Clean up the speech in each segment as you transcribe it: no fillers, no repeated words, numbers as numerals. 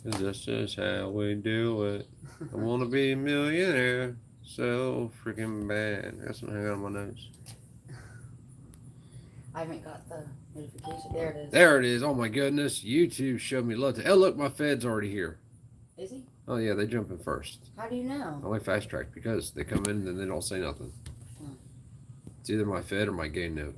This is how we do it. I want to be a millionaire so freaking bad. That's not hang on my nose. I haven't got the notification. There it is. There it is. Oh my goodness. YouTube showed me love. Oh, look, my Fed's already here. Is he? Oh, yeah, they jump in first. How do you know? I like fast track because they come in and then they don't say nothing. Hmm. It's either my Fed or my gay note.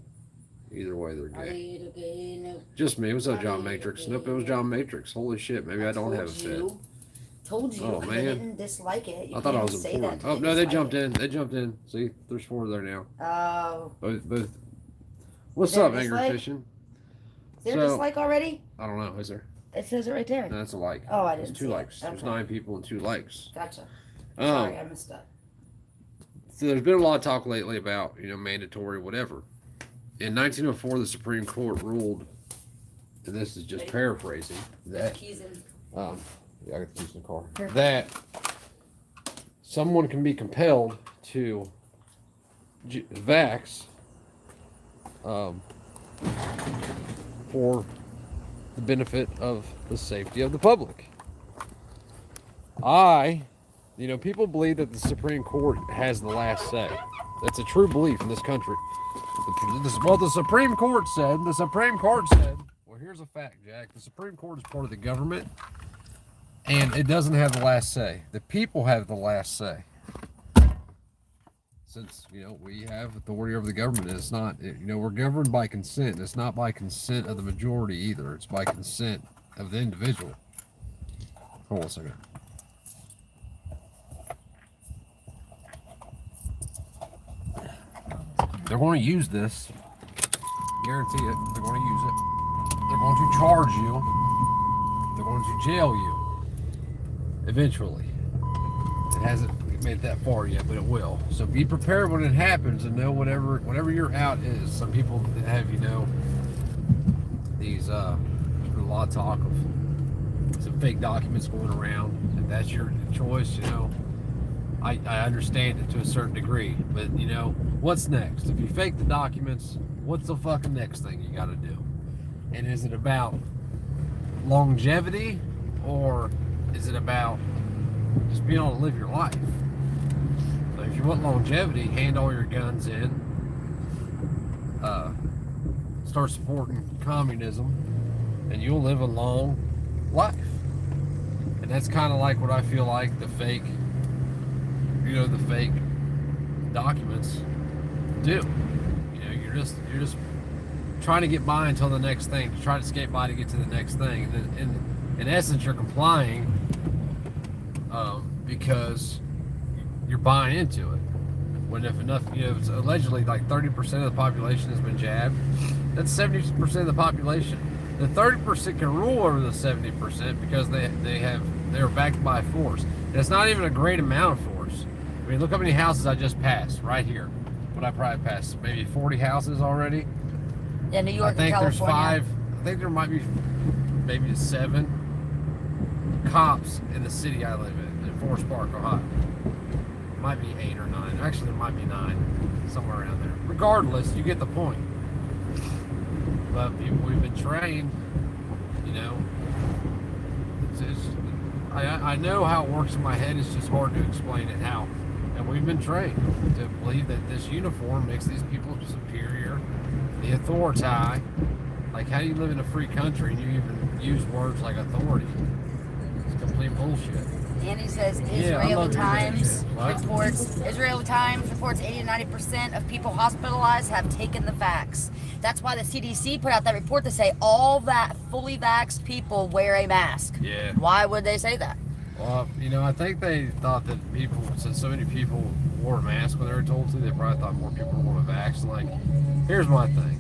Either way, they're Are gay. they okay? No. Just me. What's up, Are John they Matrix? okay? Nope, it was John Matrix. Holy shit. Maybe I don't have a Fed. Told you. Oh, I man. didn't dislike it. You I thought I can't was say important. that. Oh, no, they jumped in. They jumped in. See, there's 4 there now. Oh. Both. What's Is there up, a Angry dislike? Fishing? Is there a dislike already? I don't know. Is there? It says it right there. No, that's a like. Oh, I There's didn't 2 see it. likes. There's Okay. 9 people and 2 likes. Gotcha. Sorry, I messed up. So there's been a lot of talk lately about, mandatory whatever. In 1904, the Supreme Court ruled, and this is just paraphrasing, that keys in. yeah, I got the keys in the car. Perfect. That someone can be compelled to vax for the benefit of the safety of the public. People believe that the Supreme Court has the last say. That's a true belief in this country. This is what the Supreme Court said. The Supreme Court said, well, here's a fact, Jack. The Supreme Court is part of the government, and it doesn't have the last say. The people have the last say. Since, we have authority over the government, and it's not, we're governed by consent. It's not by consent of the majority either. It's by consent of the individual. Hold on a second. They're going to use this. Guarantee it. They're going to use it. They're going to charge you. They're going to jail you. Eventually. It hasn't made it that far yet, but it will. So be prepared when it happens and know whatever your out is. Some people have, these, there's been a lot of talk of some fake documents going around. If that's your choice, I understand it to a certain degree, but what's next? If you fake the documents, what's the fucking next thing you got to do? And is it about longevity, or is it about just being able to live your life? So if you want longevity, hand all your guns in, start supporting communism, and you'll live a long life. And that's kind of like what I feel like the fake documents do. You're just trying to get by until the next thing, to try to skate by to get to the next thing. And then, in essence, you're complying because you're buying into it. When if enough, it's allegedly like 30% of the population has been jabbed. That's 70% of the population. The 30% can rule over the 70% because they're backed by force. And it's not even a great amount of force. I mean, look how many houses I just passed right here. What I probably passed, maybe 40 houses already. Yeah, New York I think and there's California. 5. I think there might be maybe 7 cops in the city I live in Forest Park, Ohio. Might be 8 or 9. Actually, there might be 9, somewhere around there. Regardless, you get the point. But we've been trained, I know how it works in my head. It's just hard to explain it how. And we've been trained to believe that this uniform makes these people superior, the authority. Like, how do you live in a free country and you even use words like authority? It's complete bullshit. Andy says Yeah, Israeli Times What? Israeli Times reports 80 to 90% of people hospitalized have taken the vax. That's why the CDC put out that report to say all that fully vaxxed people wear a mask. Yeah. Why would they say that? Well, I think they thought that since so many people wore a mask when they were told to, they probably thought more people were going to vax. Like, here's my thing.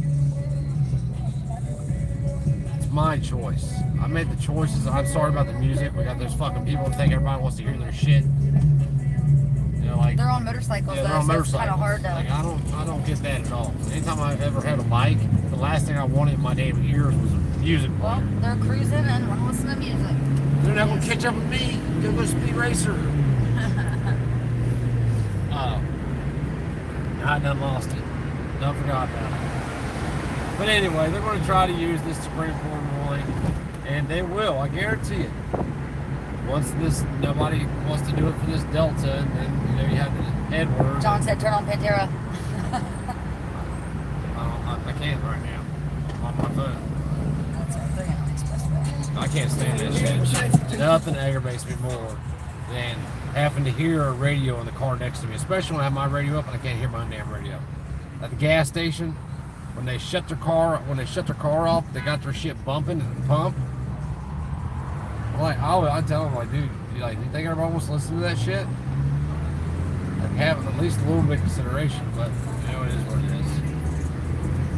It's my choice. I made the choices. I'm sorry about the music. We got those fucking people who think everybody wants to hear their shit. They're on motorcycles, yeah, though, they're on so motorcycles. it's kind of hard to... Like, I don't get that at all. Anytime I've ever had a bike, the last thing I wanted in my damn ears was a music player. Well, they're cruising and want to listen to music. They're not gonna catch up with me. They're gonna speed racer. I done lost it. Done forgot about it. But anyway, they're gonna try to use this Supreme Court ruling, and they will. I guarantee it. once this, nobody wants to do it for this Delta, and then, you know, you have the Edward. John said, turn on Pantera. I can't right now. I'm on my phone. That's it. They're gonna express that. I can't stand that shit. Nothing aggravates me more than having to hear a radio in the car next to me, especially when I have my radio up and I can't hear my damn radio. At the gas station, when they shut their car off, they got their shit bumping at the pump. Like, I tell them, like, dude, you think everybody wants to listen to that shit? Like, have at least a little bit of consideration, but you know, it is what it is.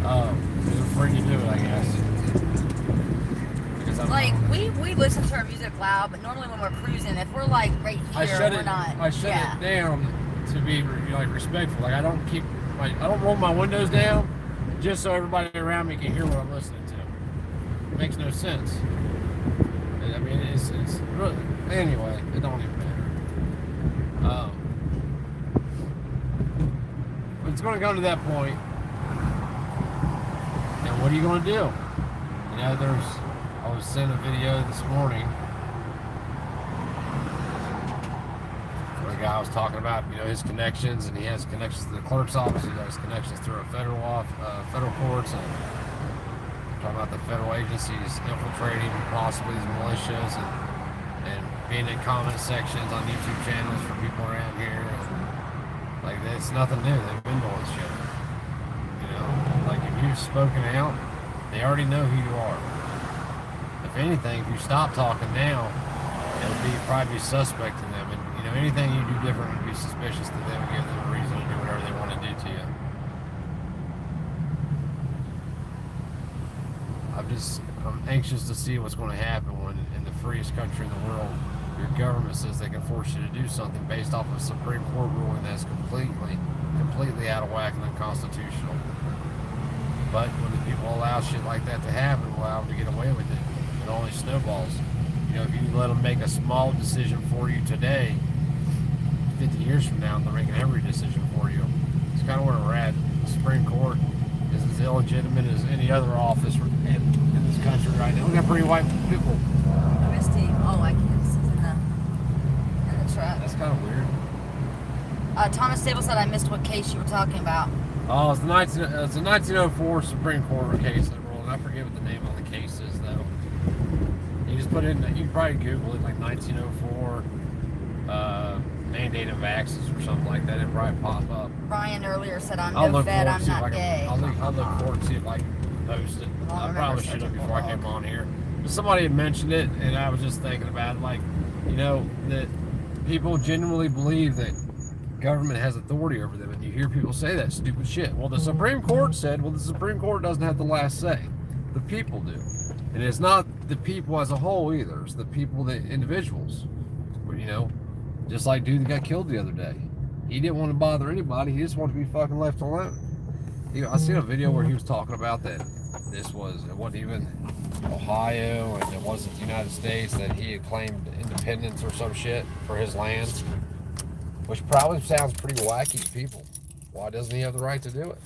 They're free to do it, I guess. Like, we listen to our music loud, but normally when we're cruising, if we're like right here, I shut it down to be like respectful. Like, I don't roll my windows down just so everybody around me can hear what I'm listening to. It makes no sense. I mean, it's really, anyway, it don't even matter. But it's going to come to that point. And what are you going to do? You know, I was sent a video this morning where a guy was talking about, you know, his connections, and he has connections to the clerk's office, he has connections through a federal courts, and talking about the federal agencies infiltrating possibly these militias and being in comment sections on YouTube channels for people around here. And, like, it's nothing new. They've been doing shit. You know, like, if you've spoken out, they already know who you are. If anything, if you stop talking now, it'll probably be suspect to them. And, you know, anything you do different would be suspicious to them and give them a reason to do whatever they want to do to you. I'm anxious to see what's going to happen when, in the freest country in the world, your government says they can force you to do something based off of a Supreme Court ruling that's completely out of whack and unconstitutional. But when the people allow shit like that to happen, allow them to get away with it, it only snowballs. You know, if you let them make a small decision for you today, 50 years from now, they're making every decision for you. It's kind of where we're at. The Supreme Court is as illegitimate as any other office in this country right now. We got pretty white people. Misty, I can't. This is in the truck. That's kind of weird. Thomas Stable said I missed what case you were talking about. Oh, it's a 1904 Supreme Court case that ruled. I forget what the name of the case is, though. You just put in, you can probably Google it, like 1904 mandate of vaccines or something like that. It probably pop up. Brian earlier said I'm no fed, I'm not gay. I'll look forward to see if I can post it. I probably should have before I came on here. But somebody had mentioned it, and I was just thinking about it, like, you know, that people genuinely believe that government has authority over them, and you hear people say that stupid shit. Well, the Supreme Court said, well, the Supreme Court doesn't have the last say. The people do. And it's not the people as a whole either. It's the people, the individuals. But, you know, just like dude that got killed the other day. He didn't want to bother anybody. He just wanted to be fucking left alone. I seen a video where he was talking about that it wasn't even Ohio, and it wasn't the United States, that he had claimed independence or some shit for his land. Which probably sounds pretty wacky to people. Why doesn't he have the right to do it?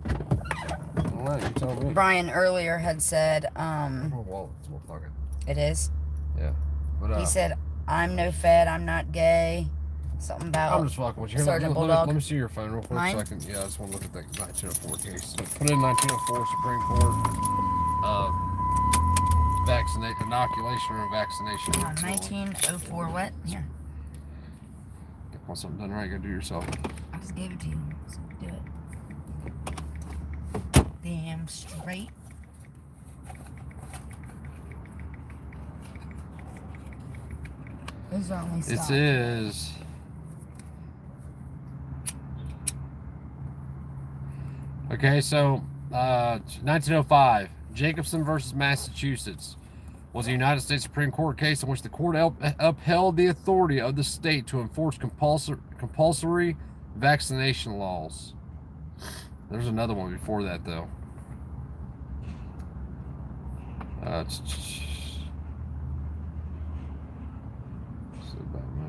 I don't know, you tell me. Brian earlier had said, it is? Yeah. But, he said, I'm no fed, I'm not gay. Something about I'm just fucking with you. Sergeant Bulldog. Let me see your phone real quick. Mine? So I can, I just want to look at that 1904 case. So put in 1904 Supreme Court inoculation or vaccination. 1904 what? Here. Want something done right, go do it yourself. I just gave it to you. So do it. Damn straight. Those are only stopped. It is. Okay, so 1905, Jacobson versus Massachusetts was a United States Supreme Court case in which the court upheld the authority of the state to enforce compulsory vaccination laws. There's another one before that, though.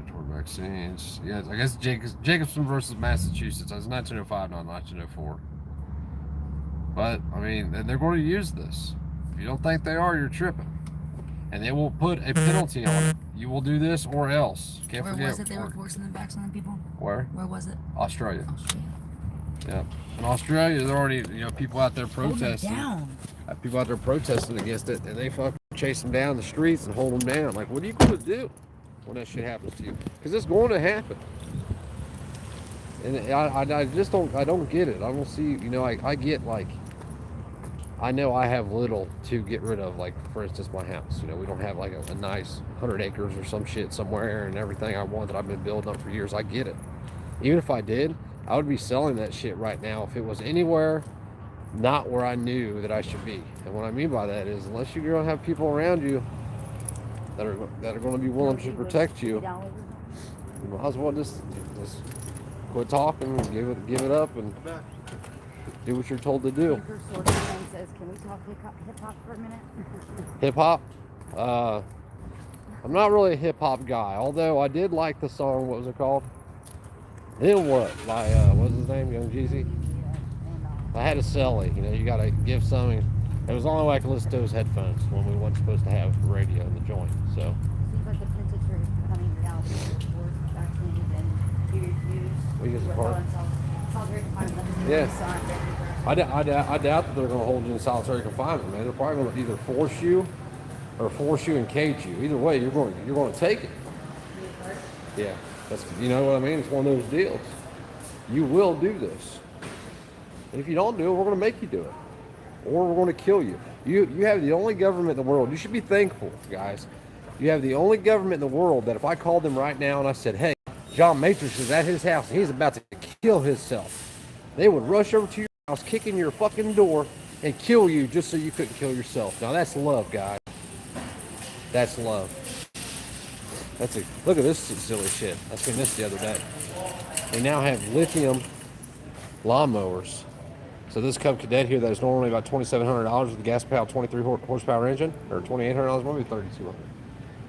Toward vaccines. Yeah, I guess Jacobson versus Massachusetts. That's 1905, not 1904. But, I mean, they're going to use this. If you don't think they are, you're tripping. and they will put a penalty on it. You will do this or else. Can't Where forget. was it they were forcing the vaccine on people? Where? Where was it? Australia. Australia. Yeah. In Australia, they're already, people out there protesting. Down. People out there protesting against it, and they fucking chase them down the streets and hold them down. Like, what are you going to do when that shit happens to you? Because it's going to happen. And I just don't get it. I don't see, I get, like, I know I have little to get rid of, like, for instance, my house. We don't have, like, a nice 100 acres or some shit somewhere and everything I want that I've been building up for years. I get it. Even if I did, I would be selling that shit right now if it was anywhere not where I knew that I should be. And what I mean by that is, unless you're going to have people around you that are going to be willing to protect you, you might as well just quit talking and give it up and do what you're told to do. Says, can we talk hip hop for a minute? Hip hop? I'm not really a hip hop guy, although I did like the song. What was it called? Then What? By what's his name? Young Jeezy. I had a celly. You gotta give some. It was the only way I could listen to his headphones when we weren't supposed to have radio in the joint. So. Seems like the Princess are becoming reality for vaccinated and period views. We get the part. Yeah. I doubt that they're going to hold you in solitary confinement, man. They're probably going to either force you and cage you. Either way, you're going to take it. Yeah, that's, you know what I mean. It's one of those deals. You will do this, and if you don't do it, we're going to make you do it, or we're going to kill you. You have the only government in the world. You should be thankful, guys. You have the only government in the world that if I called them right now and I said, "Hey, John Matrix is at his house and he's about to kill himself," they would rush over to your house, kick in your fucking door, and kill you just so you couldn't kill yourself. Now that's love, guys. That's love. Look at this silly shit. I seen this the other day. They now have lithium lawnmowers. So this Cub Cadet here that is normally about $2,700 with a gas-powered 23 horsepower engine, or $2,800, maybe $3,200.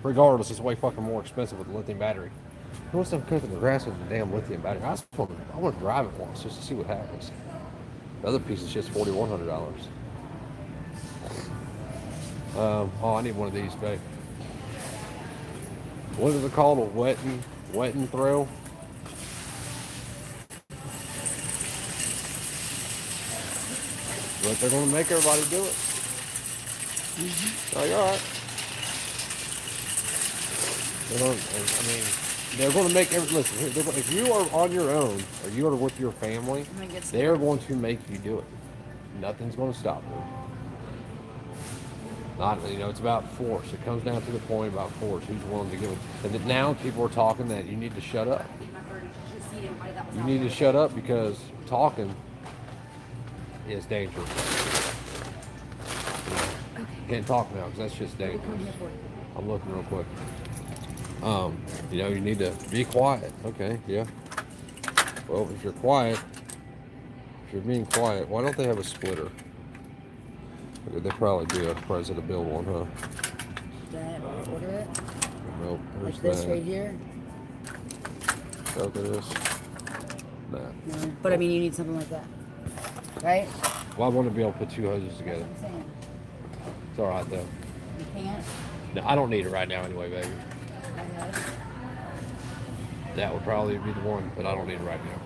Regardless, it's way fucking more expensive with the lithium battery. Who wants to cut the grass with the damn lithium battery? I want to drive it once just to see what happens. The other piece of shit's $4,100. Oh, I need one of these, babe. What is it called? A wet and throw? But they're going to make everybody do it. Oh, you're all right. They're going to make listen, if you are on your own or you are with your family, they're going to make you do it. Nothing's going to stop them. It's about force. It comes down to the point about force. Who's willing to give it? And now people are talking that you need to shut up. You need to shut up because talking is dangerous. You can't talk now because that's just dangerous. I'm looking real quick. You need to be quiet. Okay, yeah. Well, if you're being quiet, why don't they have a splitter? They probably do. I'm surprised to build one, huh? Order it? Nope. Like this right here? Look at this. Nah. No. But I mean, you need something like that, right? Well, I want to be able to put two hoses together. That's what I'm saying. It's all right, though. You can't? No, I don't need it right now anyway, baby. That would probably be the one, but I don't need it right now.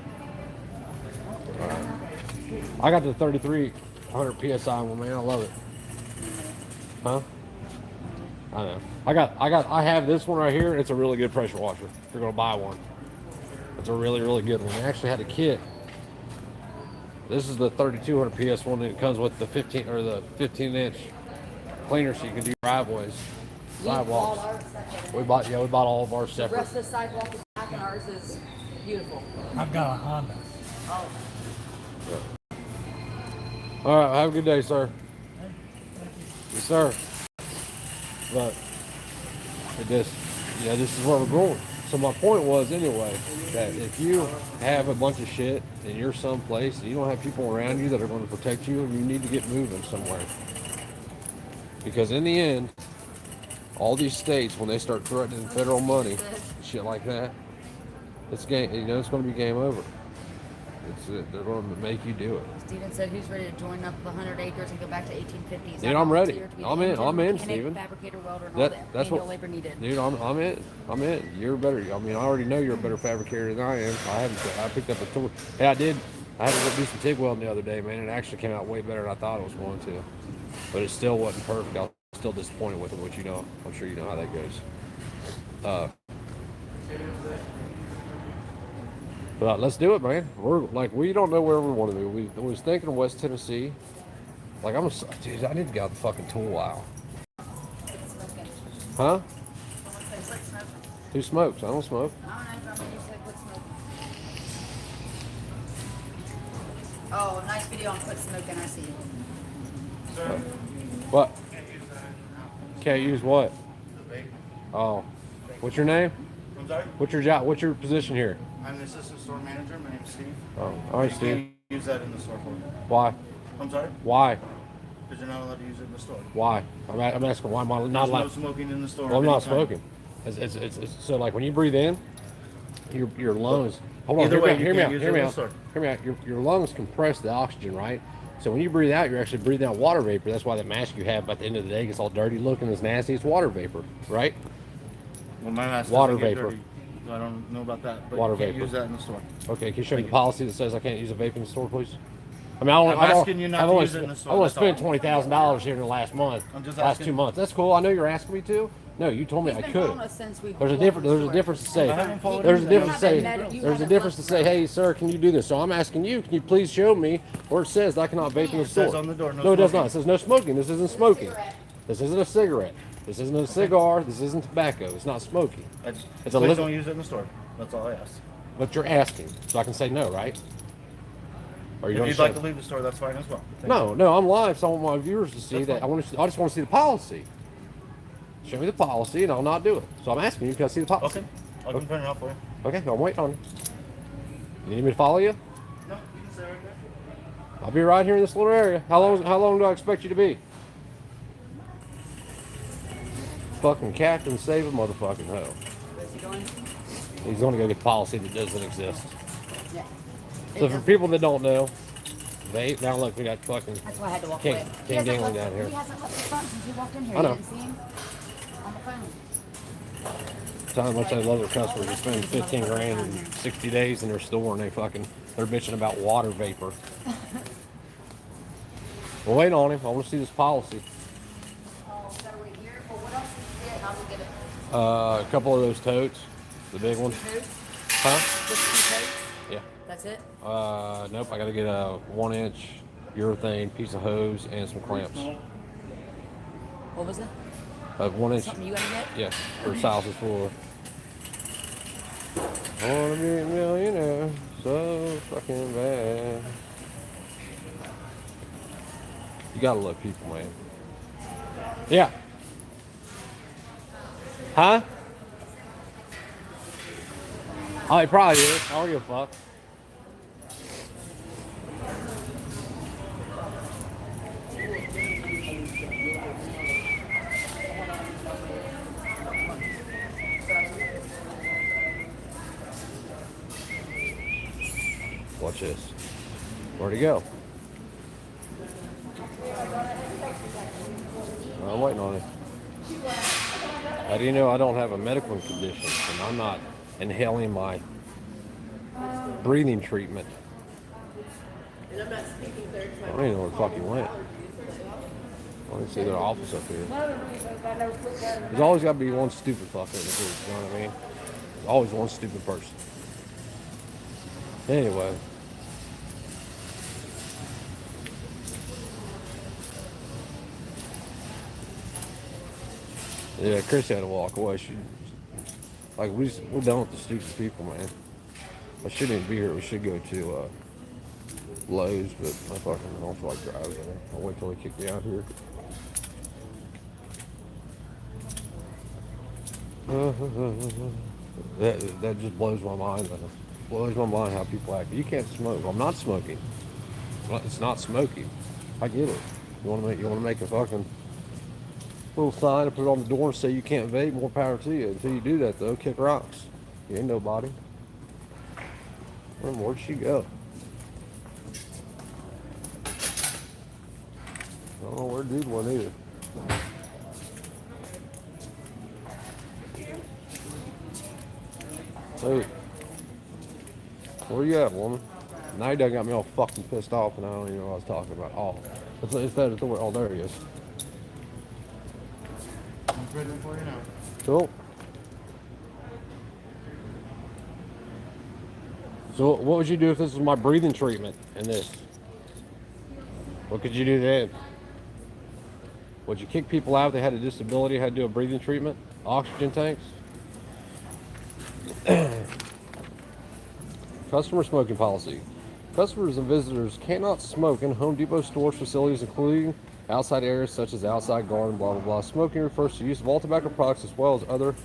All right. I got the 3,300 PSI one, man. I love it. Huh? I know. I have this one right here. It's a really good pressure washer. If you're gonna buy one, it's a really, really good one. I actually had a kit. This is the 3,200 PS one, and it comes with the 15-inch cleaner, so you can do driveways, sidewalks. We bought all of ours separate. The rest of the sidewalk is back, and ours is beautiful. I've got a Honda. Oh. Yeah. All right, have a good day, sir. Yes, sir. But this is where we're going. So my point was, anyway, that if you have a bunch of shit and you're someplace and you don't have people around you that are going to protect you, you need to get moving somewhere. Because in the end, all these states, when they start threatening federal money, shit like that, it's game. It's going to be game over. They're going to make you do it. Steven said, "Who's ready to join up the 100 acres and go back to 1850s?" Dude, I'm ready. I'm in. I'm in, mechanic, Steven. Fabricator, welder, and all that That's manual what. labor needed. Dude, I'm in. I'm in. You're better. I mean, I already know you're a better fabricator than I am. I picked up a tool. Hey, I did. I had to go do some TIG welding the other day, man. It actually came out way better than I thought it was going to. But it still wasn't perfect. I was still disappointed with it, which you know. I'm sure you know how that goes. But let's do it, man. We don't know where we want to be. We was thinking of West Tennessee. Like dude, I need to get out the fucking tool aisle. Huh? Who smokes? I don't smoke. Oh, nice video on quit smoking. I see. What? Can't use what? Oh. What's your name? I'm sorry? What's your job? What's your position here? I'm the assistant store manager. My name's Steve. Oh, all right, You Steve. can't use that in the store for me. Why? I'm sorry? Why? Because you're not allowed to use it in the store. Why? I'm asking why am I not There's no allowed? smoking in the store. Well, I'm not anytime. smoking. It's so like when you breathe in, your lungs. Hold on, Either way, hear you me can't out. use Hear it me in the out. store. Hear me out. Your lungs compress the oxygen, right? So when you breathe out, you're actually breathing out water vapor. That's why the mask you have at the end of the day gets all dirty looking, it's nasty. It's water vapor, right? Well, my mask Water doesn't get vapor. dirty. I don't know about that, but Water you can't vapor. use that in the store. Okay, can you show me Thank the you. policy that says I can't use a vape in the store, please? I mean, I'm asking you not I've to only use it in the store, I only that's spent all. $20,000 here in the last month. I'm just last asking. 2 months. That's cool. I know you're asking me to. No, you told me He's I been could. calling us since we There's a walked difference. the There's a store. difference to say. I haven't followed There's a you. difference to You say. haven't met- you There's a haven't difference to looked say, for it. hey, sir, can you do this? So I'm asking you, can you please show me where it says that I cannot vape in the It says store? on the door, no No, it does smoking. not. It says no smoking. This isn't smoking. This isn't a cigarette. This isn't a cigar. This isn't tobacco. It's not smoking. It's a Please living- don't use it in the store. That's all I ask. But you're asking, so I can say no, right? Or you If don't you'd show like me? to leave the store, that's fine as well. Thank No, you. no, I'm live, so I want my viewers to see That's that. fine. I just want to see the policy. Show me the policy, and I'll not do it. So I'm asking you, can I see the policy? Okay. I can print it out for you. Okay, I'm waiting on you. You need me to follow you? No, you can stay right there. I'll be right here in this little area. How long do I expect you to be? Fucking captain, save a motherfucking hoe. Where's he going? He's gonna go get the policy that doesn't exist. Yeah. So for people that don't know, vape. Now look, we got fucking. That's why I had to walk King- away. King He hasn't Dingling left- down here. He hasn't left the front since he walked in here. I know. You didn't see him on the phone. Tell how much they love their customers. They spend 15 grand in 60 days in their store, and they're bitching about water vapor. We're waiting on him. I want to see this policy. Oh, gotta wait here. Well, what else did you get? How did we get it? A couple of those totes, the big ones. Totes? Huh? Just 2 totes? Yeah. That's it? Nope. I got to get a 1-inch urethane piece of hose and some clamps. What was it? A 1-inch. Something you gotta get? Yeah, for South's floor. I wanna be a millionaire so fucking bad. You gotta love people, man. Yeah. Huh? Oh, he probably is. I don't give a fuck. Watch this. Where'd he go? I'm waiting on him. How do you know I don't have a medical condition and I'm not inhaling my breathing treatment? I don't even know where the fuck he went. I don't see their office up here. There's always got to be one stupid fucker in the group, you know what I mean? There's always one stupid person. Anyway. Yeah, Chris had to walk away. We're done with the stupid people, man. I shouldn't even be here. We should go to Lowe's, but I fucking don't feel like driving there. I'll wait till they kick me out here. That just blows my mind. Blows my mind how people act. You can't smoke. I'm not smoking. It's not smoking. I get it. You want to make a fucking little sign and put it on the door and say you can't vape. More power to you. Until you do that, though, kick rocks. You ain't nobody. Where'd she go? don't know where dude went either. Hey, where you at, woman? Now you done got me all fucking pissed off, and I don't even know what I was talking about. Oh, it's that door. Oh, there he is. I'm ready for you now. Cool. So, what would you do if this was my breathing treatment and this? What could you do then? Would you kick people out if they had a disability, had to do a breathing treatment? Oxygen tanks? Customer smoking policy. Customers and visitors cannot smoke in Home Depot stores, facilities, including outside areas such as outside garden, blah, blah, blah. Smoking refers to use of all tobacco products as well as other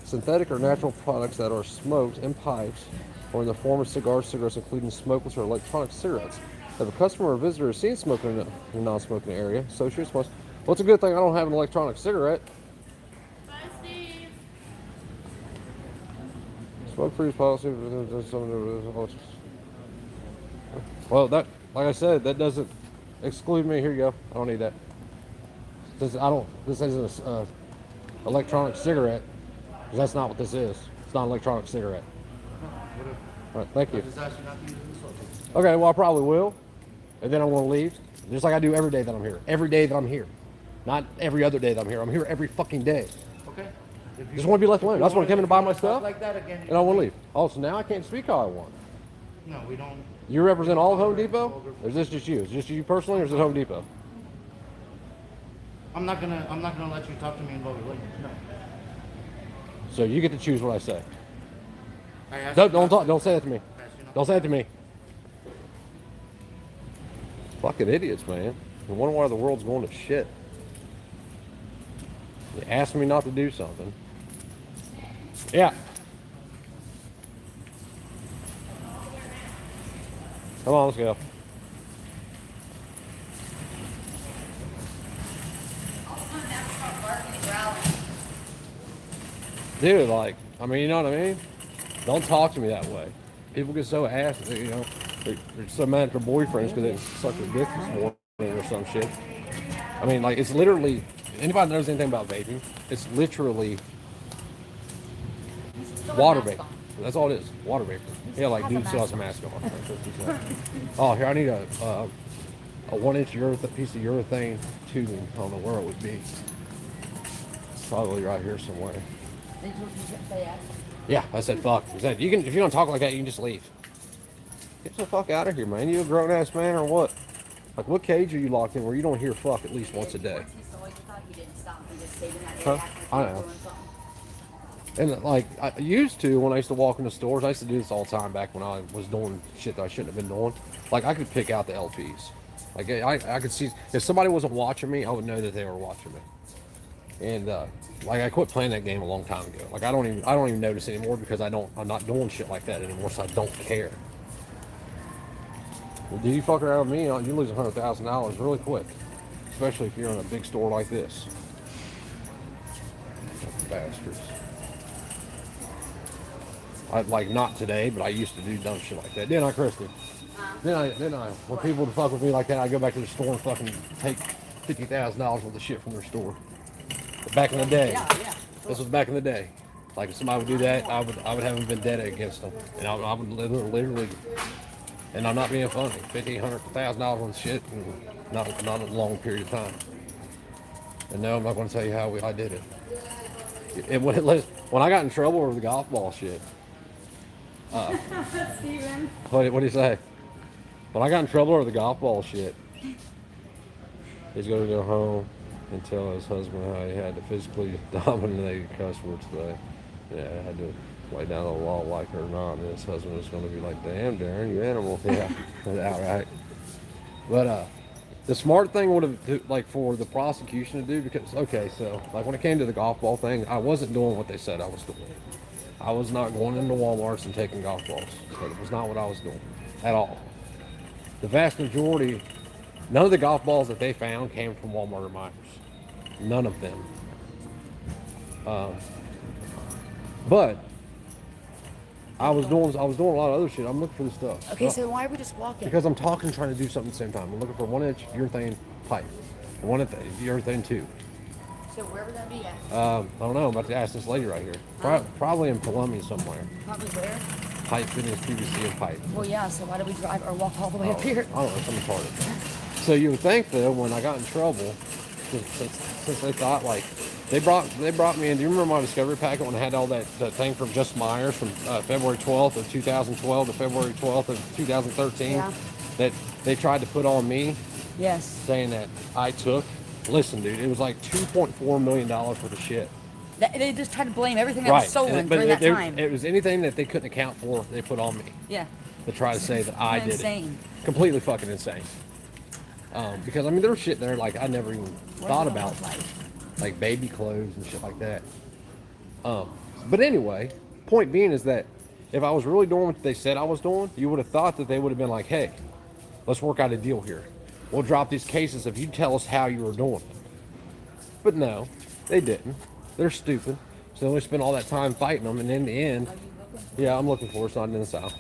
synthetic or natural products that are smoked in pipes or in the form of cigars, cigarettes, including smokeless or electronic cigarettes. If a customer or visitor is seen smoking in a non-smoking area, associates must. Well, it's a good thing I don't have an electronic cigarette. Bye, Steve. Smoke-free policy. Well, that, like I said, that doesn't exclude me. Here you go. I don't need that. This isn't an electronic cigarette. Because that's not what this is. It's not an electronic cigarette. All right, thank you. Just ask you not to use this one. Okay, well, I probably will. And then I'm going to leave. Just like I do every day that I'm here. Every day that I'm here. Not every other day that I'm here. I'm here every fucking day. Okay. If you Just want to be left alone. I just want to come in and buy my talk stuff. like that again, And I want to leave. Oh, so now I can't speak how I want. No, we don't. You represent all of Home Depot? Or is this just you? Is this just you personally, or is it Home Depot? I'm not gonna let you talk to me in vulgar language. No. So you get to choose what I say. I asked Don't, you not talk. to- Don't say that to me. I asked you not Don't say that to me. Fucking idiots, man. I wonder why the world's going to shit. You asked me not to do something. Yeah. Come on, let's go. Dude, like, I mean, you know what I mean? Don't talk to me that way. People get so ass, you know, they're so mad at their boyfriends because they suck their dick this morning or some shit. I mean, like, it's literally, anybody knows anything about vaping, it's literally water vapor. That's all it is, water vapor. Yeah, like, dude still has a mask on. Oh, here, I need a 1-inch piece of urethane tubing. I don't know where it would be. Probably right here somewhere. Yeah, I said fuck. I said, you can, if you don't talk like that, you can just leave. Get the fuck out of here, man. You a grown ass man or what? Like, what cage are you locked in where you don't hear fuck at least once a day? Huh? I know. And like, I used to, when I used to walk into stores, I used to do this all the time back when I was doing shit that I shouldn't have been doing. Like, I could pick out the LPs. Like, I could see, if somebody wasn't watching me, I would know that they were watching me. And like, I quit playing that game a long time ago. Like, I don't even notice anymore because I'm not doing shit like that anymore, so I don't care. Well, do you fuck around with me, you lose $100,000 really quick, especially if you're in a big store like this. Bastards. Like, not today, but I used to do dumb shit like that. Didn't I, Christy? Then I, when people would fuck with me like that, I'd go back to the store and fucking take $50,000 worth of shit from their store. But back in the day, this was back in the day. Like, if somebody would do that, I would have them vendetta against them, and I would literally, and I'm not being funny, $1,500, $1,000 on shit, and not a long period of time. And no, I'm not going to tell you how I did it. When I got in trouble over the golf ball shit. Steven. What do you say? When I got in trouble over the golf ball shit, he's going to go home and tell his husband how he had to physically dominate customers today. Yeah, I had to lay down the law like it or not. And his husband was going to be like, "Damn, Darren, you animal." Yeah, outright. But the smart thing would have, like, for the prosecution to do, because, okay, so, like, when it came to the golf ball thing, I wasn't doing what they said I was doing. I was not going into Walmarts and taking golf balls. That was not what I was doing at all. The vast majority, none of the golf balls that they found came from Walmart or Myers. None of them. But I was doing a lot of other shit. I'm looking for this stuff. Okay, so why are we just walking? Because I'm talking and trying to do something at the same time. I'm looking for 1-inch urethane pipe. one at your thing too. So where would that be at? I don't know. I'm about to ask this lady right here. Probably in Columbia somewhere. Probably where? Pipe Fitness, PVC, and pipe. Well, yeah, so why do we drive or walk all the way up here? I don't know. Some retarded. So you would think though, when I got in trouble, since they thought like they brought me in. Do you remember my discovery packet when I had all that thing from Just Myers from February 12th of 2012 to February 12th of 2013 Yeah. that they tried to put on me, Yes. saying that I took. Listen, dude, it was like $2.4 million worth of shit. They just tried to blame everything that was stolen But during that time. it was anything that they couldn't account for, they put on me Yeah. to try to say that I did it. Insane. Completely fucking insane. Because I mean, there was shit there like I never even thought about, like baby clothes and shit like that. But anyway, point being is that if I was really doing what they said I was doing, you would have thought that they would have been like, hey, let's work out a deal here. We'll drop these cases if you tell us how you were doing it. But no, they didn't. They're stupid. So they only spent all that time fighting them, and in the end, yeah, I'm looking for it. It's not in the south.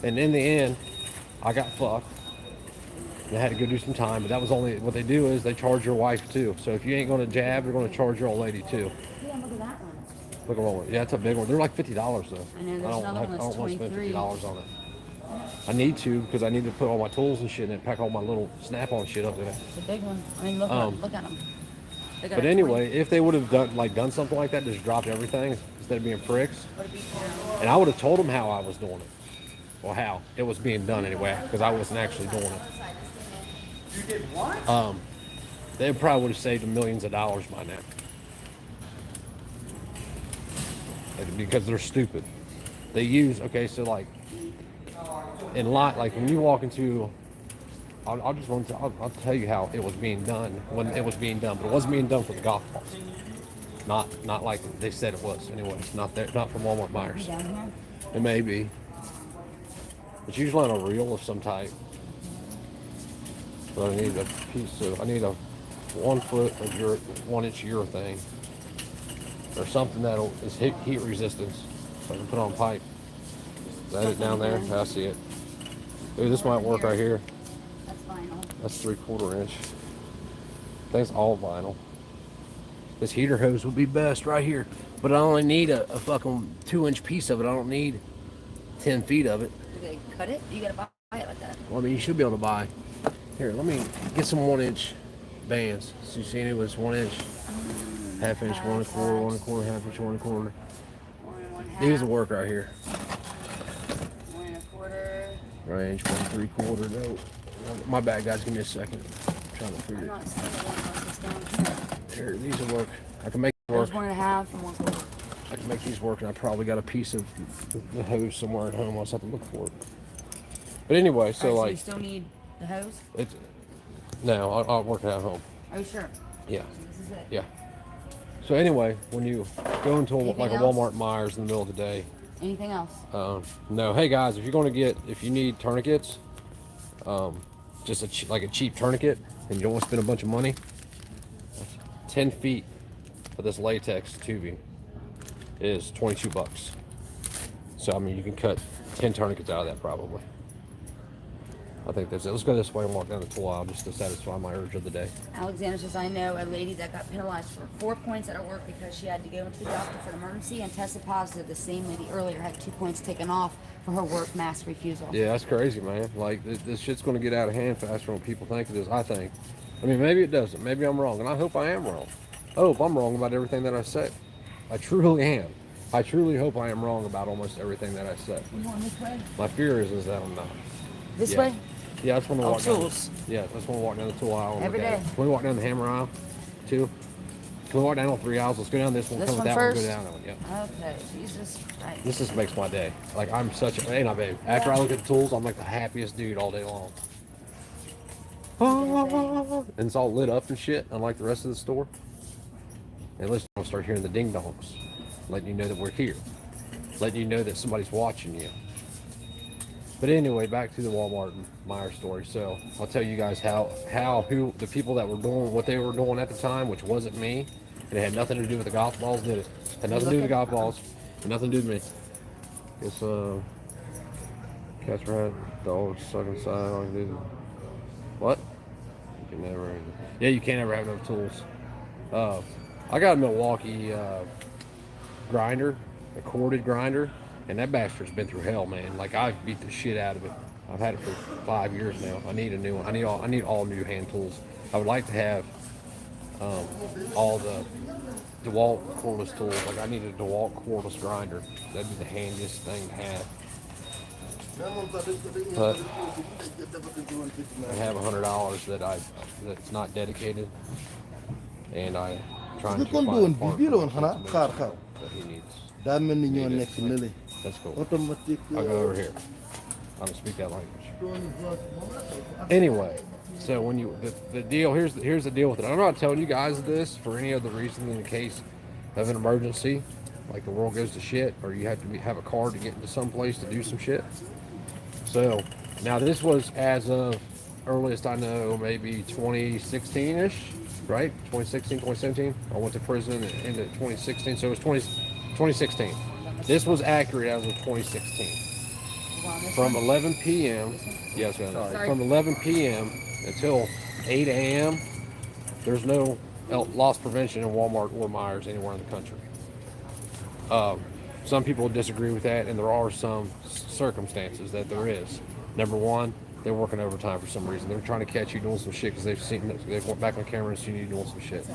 And in the end, I got fucked. And I had to go do some time, but that was only what they do is they charge your wife too. So if you ain't going to jab, they're going to charge your old lady too. Yeah, look at that one. Look at one. Yeah, it's a big one. They're like $50 though. I know, there's another one that's I don't want to spend $23. $50 on it. I need to because I need to put all my tools and shit in it, pack all my little snap-on shit up in it. It's a big one. I mean, look at them. But anyway, if they would have done something like that, just dropped everything instead of being pricks, and I would have told them how I was doing it, or how it was being done anyway, because I wasn't actually doing it. You did what? They probably would have saved them millions of dollars by now, because they're stupid. They use so like in lot like when you walk into. I'll tell you how it was being done when it was being done, but it wasn't being done for the golf balls. Not like they said it was. Anyways, not from Walmart Myers. It may be. It's usually on a reel of some type. But I need I need a 1 foot of 1 inch urethane or something that is heat resistance, so I can put on pipe. Is that it down there? I see it. Dude, this might work right here. That's 3/4 inch. That's all vinyl. This heater hose would be best right here. But I only need a fucking 2-inch piece of it. I don't need 10 feet of it. Do they cut it? You gotta buy it like that. Well, I mean, you should be able to buy. Here, let me get some 1-inch bands. So you seen it was 1 inch, half inch, 1 1/4, 1 1/4, half inch, 1 1/4. These will work right here. 1 1/4. Range 1 3/4. No. My bad, guys. Give me a second. I'm trying to figure it out. Here, these will work. I can make it work. There's 1 1/2 and 1/4. I can make these work, and I probably got a piece of the hose somewhere at home. I'll just have to look for it. But anyway, so Alright, like, you still need the hose? it's no, I'll work it at home. Are you sure? Yeah, This is it. yeah. So anyway, when you go into like a Anything else? Walmart Myers in the middle of the day, Anything else? no. Hey guys, if you need tourniquets, just like a cheap tourniquet, and you don't want to spend a bunch of money, 10 feet of this latex tubing is $22. So I mean, you can cut 10 tourniquets out of that probably. I think that's it. Let's go this way and walk down the tool aisle just to satisfy my urge of the day. Alexander says, I know a lady that got penalized for 4 points at her work because she had to go into the doctor for an emergency and tested positive. The same lady earlier had 2 points taken off for her work mask refusal. Yeah, that's crazy, man. Like, this shit's going to get out of hand faster than people think it is, I think. I mean, maybe it doesn't. Maybe I'm wrong, and I hope I am wrong. I hope I'm wrong about everything that I say. I truly am. I truly hope I am wrong about almost everything that I say. You going this way? My fear is that I'm not. This Yeah. way? Yeah, I just want to walk tools. down. Yeah, I just want to walk down the tool aisle. And Every look at day. it. Can we walk down the hammer aisle, too? Can we walk down all 3 aisles? Let's go down this one. This Come with one that one. first? Go down that one. Yeah. Okay, Jesus Christ. This just makes my day. Like, I'm such a, ain't I, babe? After I look at the tools, I'm like the happiest dude all day long. And it's all lit up and shit, unlike the rest of the store. And listen, I'll start hearing the ding dongs, letting you know that we're here, letting you know that somebody's watching you. But anyway, back to the Walmart Meyer story. So I'll tell you guys who the people that were doing what they were doing at the time, which wasn't me, and it had nothing to do with the golf balls, did it? Had nothing to do with the golf balls, had nothing to do with me. It's catch rat, dog, sucking side, all you do. What? Yeah, you can't ever have enough tools. I got a Milwaukee grinder, a corded grinder, and that bastard's been through hell, man. Like I've beat the shit out of it. I've had it for 5 years now. I need a new one. I need all new hand tools. I would like to have all the DeWalt cordless tools. Like I need a DeWalt cordless grinder. That'd be the handiest thing to have. But I have $100 that's not dedicated, and I'm trying to find a part that he needs. That's cool. I'll go over here. I don't speak that language. Anyway, so when you the deal here's the deal with it. I'm not telling you guys this for any other reason than in case of an emergency, like the world goes to shit, or you have to have a car to get into some place to do some shit. So now this was as of earliest I know, maybe 2016ish, right? 2016, 2017. I went to prison in 2016, so it was 2016. This was accurate as of 2016. From 11 p.m. Yes, ma'am. From 11 p.m. until 8 a.m. There's no loss prevention in Walmart or Myers anywhere in the country. Some people disagree with that, and there are some circumstances that there is. Number one, they're working overtime for some reason. They're trying to catch you doing some shit because they've went back on camera and seen you doing some shit.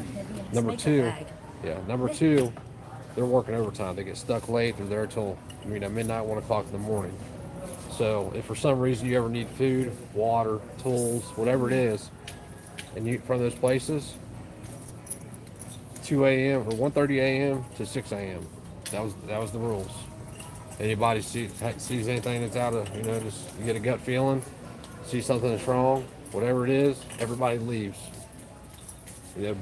Number two, they're working overtime. They get stuck late. They're there till midnight, 1 o'clock in the morning. So if for some reason you ever need food, water, tools, whatever it is, and you from those places, 2 a.m. or 1:30 a.m. to 6 a.m. That was the rules. Anybody sees anything that's out of, just you get a gut feeling, see something that's wrong, whatever it is, everybody leaves.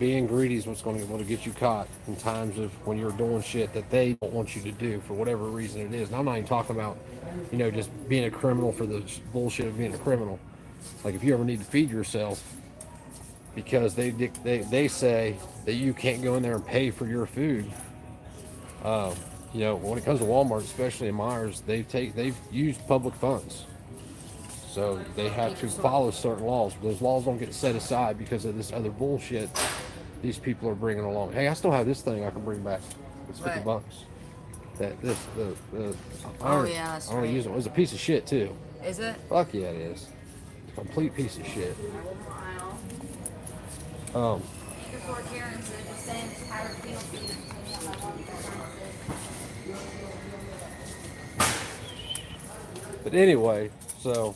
Being greedy is what's going to get you caught in times of when you're doing shit that they don't want you to do for whatever reason it is. And I'm not even talking about, just being a criminal for the bullshit of being a criminal. Like if you ever need to feed yourself because they say that you can't go in there and pay for your food. When it comes to Walmart, especially in Myers, they've used public funds. So they have to follow certain laws. Those laws don't get set aside because of this other bullshit these people are bringing along. Hey, I still have this thing I can bring back. It's $50. The iron, yeah, that's I don't right. use it. It's a piece of shit too. Is it? Fuck yeah, it is. It's a complete piece of shit. Before Karen said, just saying it's tired field feed. But anyway, so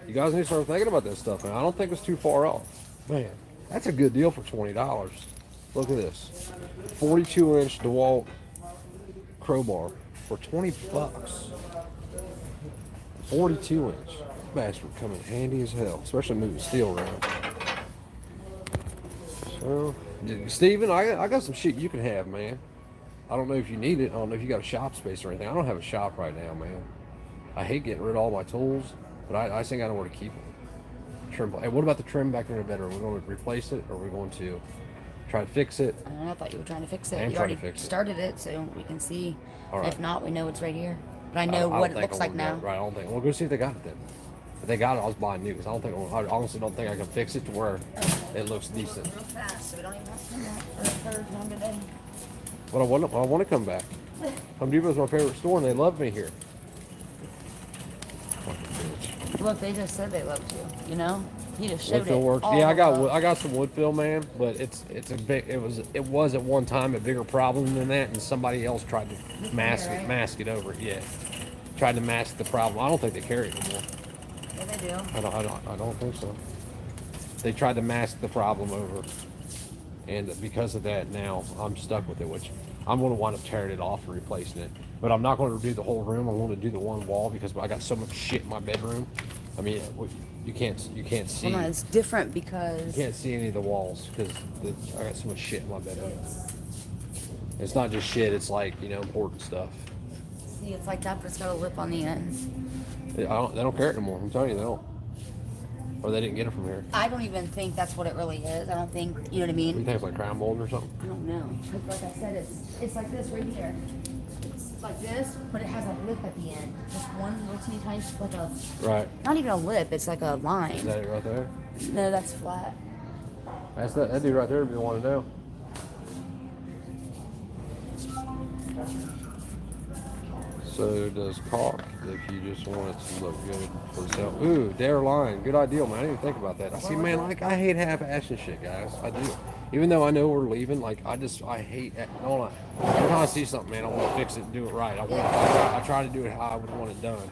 you guys need to start thinking about that stuff, man. I don't think it's too far off. Man, that's a good deal for $20. Look at this. 42-inch DeWalt crowbar for $20. 42-inch. Bastard would come in handy as hell, especially moving steel around. So, Steven, I got some shit you can have, man. I don't know if you need it. I don't know if you got a shop space or anything. I don't have a shop right now, man. I hate getting rid of all my tools, but I think I know where to keep them. Trim. Hey, what about the trim back in the bedroom? Are we going to replace it, or are we going to try to fix it? I thought you were trying to fix it. I am You trying to already fix it. started it, so we can see. All right. If not, we know it's right here. But I know I what don't it think looks I like wanna now. go- Right, I don't think. Well, go see if they got it then. If they got it, I was buying new. 'Cause I honestly don't think I can fix it to where it looks decent. Real fast, so we don't even have to come back for the third time today. But I want to come back. Home Depot is my favorite store, and they love me here. Look, they just said they loved you. He just showed Woodfill it. works. all Yeah, I the got love. I got some Woodfill, man, but it was at one time a bigger problem than that, and somebody else tried to mask it over. Yeah, tried to mask the problem. I don't think they carry it anymore. Yeah, they do. I don't think so. They tried to mask the problem over, and because of that, now I'm stuck with it. Which I'm going to wind up tearing it off and replacing it. But I'm not going to do the whole room. I'm going to do the one wall because I got so much shit in my bedroom. I mean, you can't see. Well, no, it's different because You can't see any of the walls because I got so much shit in my bedroom. It's not just shit. It's like important stuff. see, it's like that, but it's got a lip on the end. They don't carry it anymore. I'm telling you, they don't. Or they didn't get it from here. I don't even think that's what it really is. I don't think, you know what I What do you mean? think it's like crown mold or something? I don't know. Because like I said, it's like this right here. It's like this, but it has a lip at the end. Just one little teeny tiny, like a, Right. not even a lip, it's like a line. Is that it right there? No, that's flat. That's that dude right there if you want to know. So does caulk if you just want it to look good for the sale. Ooh, dare line. Good idea, man. I didn't even think about that. I see, man, like I hate half-ass and shit, guys. I do. Even though I know we're leaving, like I hate it. No, every time I see something, man, I want to fix it and do it right. I try to do it how I would want it done.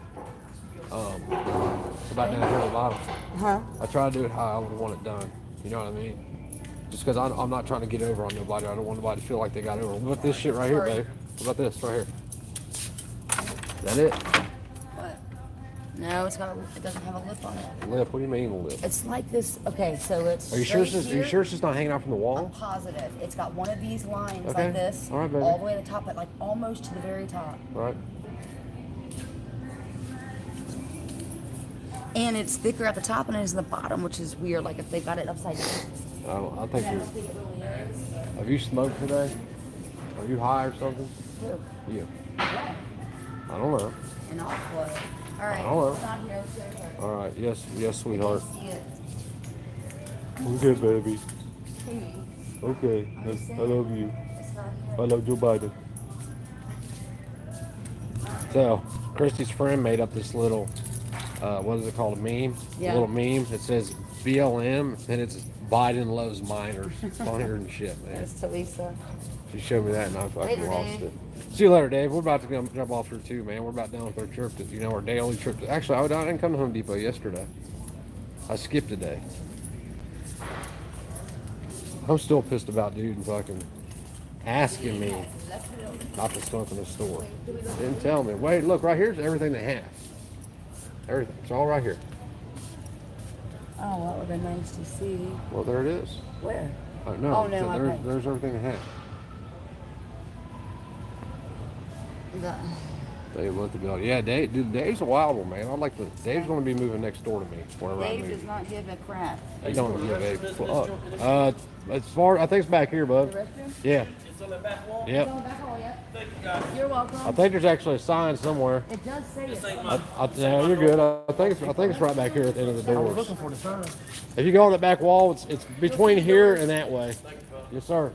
It's about down here at the bottom. Huh? I try to do it how I would want it done. You know what I mean? Just because I'm not trying to get over on nobody. I don't want nobody to feel like they got over. What about this shit right here, babe? What about this right here? Is that it? What? No, it doesn't have a lip on it. Lip? What do you mean lip? It's like this. Okay, so it's. Are you sure it's just not hanging out from the I'm wall? positive. It's got one of these lines Okay. like this, All right, baby. all the way to the top, but like almost to the very top. Right. And it's thicker at the top than it is in the bottom, which is weird. Like if they got it upside down. I think I you. don't think it really is. Have you smoked today? Are you high or something? Who? You. Yeah. I don't know. An off what? All right. I don't know. It's not here. It's right here. All right. Yes, sweetheart. See it. Okay, baby. Hey. Okay. I love you. It's not here. I love Joe Biden. So, Christy's friend made up this little, what is it called, a meme? Yeah. A little meme. It says BLM, and it's Biden loves minors. Funnier than shit, man. It's to Lisa. She showed me that, and I fucking Later, lost Dave. it. See you later, Dave. We're about to jump off here, too, man. We're about done with our trip. Our daily trip. Actually, I didn't come to Home Depot yesterday. I skipped a day. I'm still pissed about dude fucking asking me not to smoke in the store. Didn't tell me. Wait, look, right here's everything they have. Everything. It's all right here. Oh, that would have been nice to see. Well, there it is. Where? No, Oh, no, okay. there's everything they have. Dave looked at me. Yeah, Dave's a wild one, man. Dave's going to be moving next door to me. Wherever I Dave move. does not give a crap. He don't give a as far I think it's back here, The bud. restroom? Yeah. It's on the back wall. It's Yep. on the back hall, yep. Thank you, guys. You're welcome. I think there's actually a sign somewhere. It does say it's ain't on. mine. Yeah, you're good. I think it's right back here at the end of the doors. for the sign. If you go on the back wall, it's between here and that way. Yes, sir.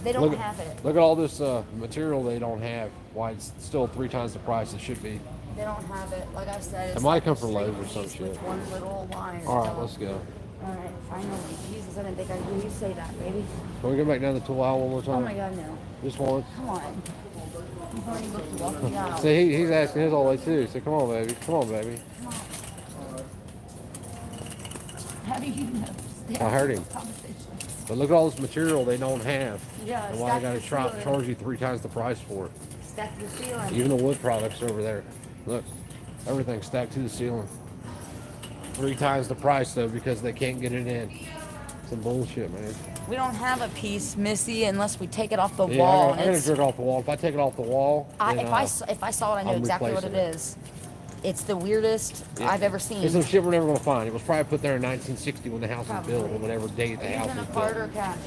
They don't Look, have it. look at all this material they don't have. Why it's still 3 times the price it should be. They don't have it. Like I said, it's It might like come a from straight Lowe's or some piece shit. with one little wire. All right, let's go. All right, finally. Jesus, I didn't think I'd hear you say that, baby. Can we go back down the tool aisle one more time? Oh my God, no. Just once. Come on. You've already looked to walk me out. See, he's asking his all the way too. So come on, baby. Come on, baby. Come on. How do you know? I heard him. Conversation. But look at all this material they don't have. Yeah, And why they stack gotta the ceiling. charge you 3 times the price for it. Stack the ceiling. Even the wood products over there. Look, everything's stacked to the ceiling. 3 times the price though because they can't get it in. Some bullshit, man. We don't have a piece, Missy, unless we take it off the Yeah, wall. I'm gonna jerk off the wall. If I take it off the wall, then, If I saw it, I know I'm exactly what it replacing it. is. It's the weirdest I've ever seen. it's some shit we're never gonna find. It was probably put there in 1960 when the house was built, or whatever date the Are you house gonna was card built. or cash?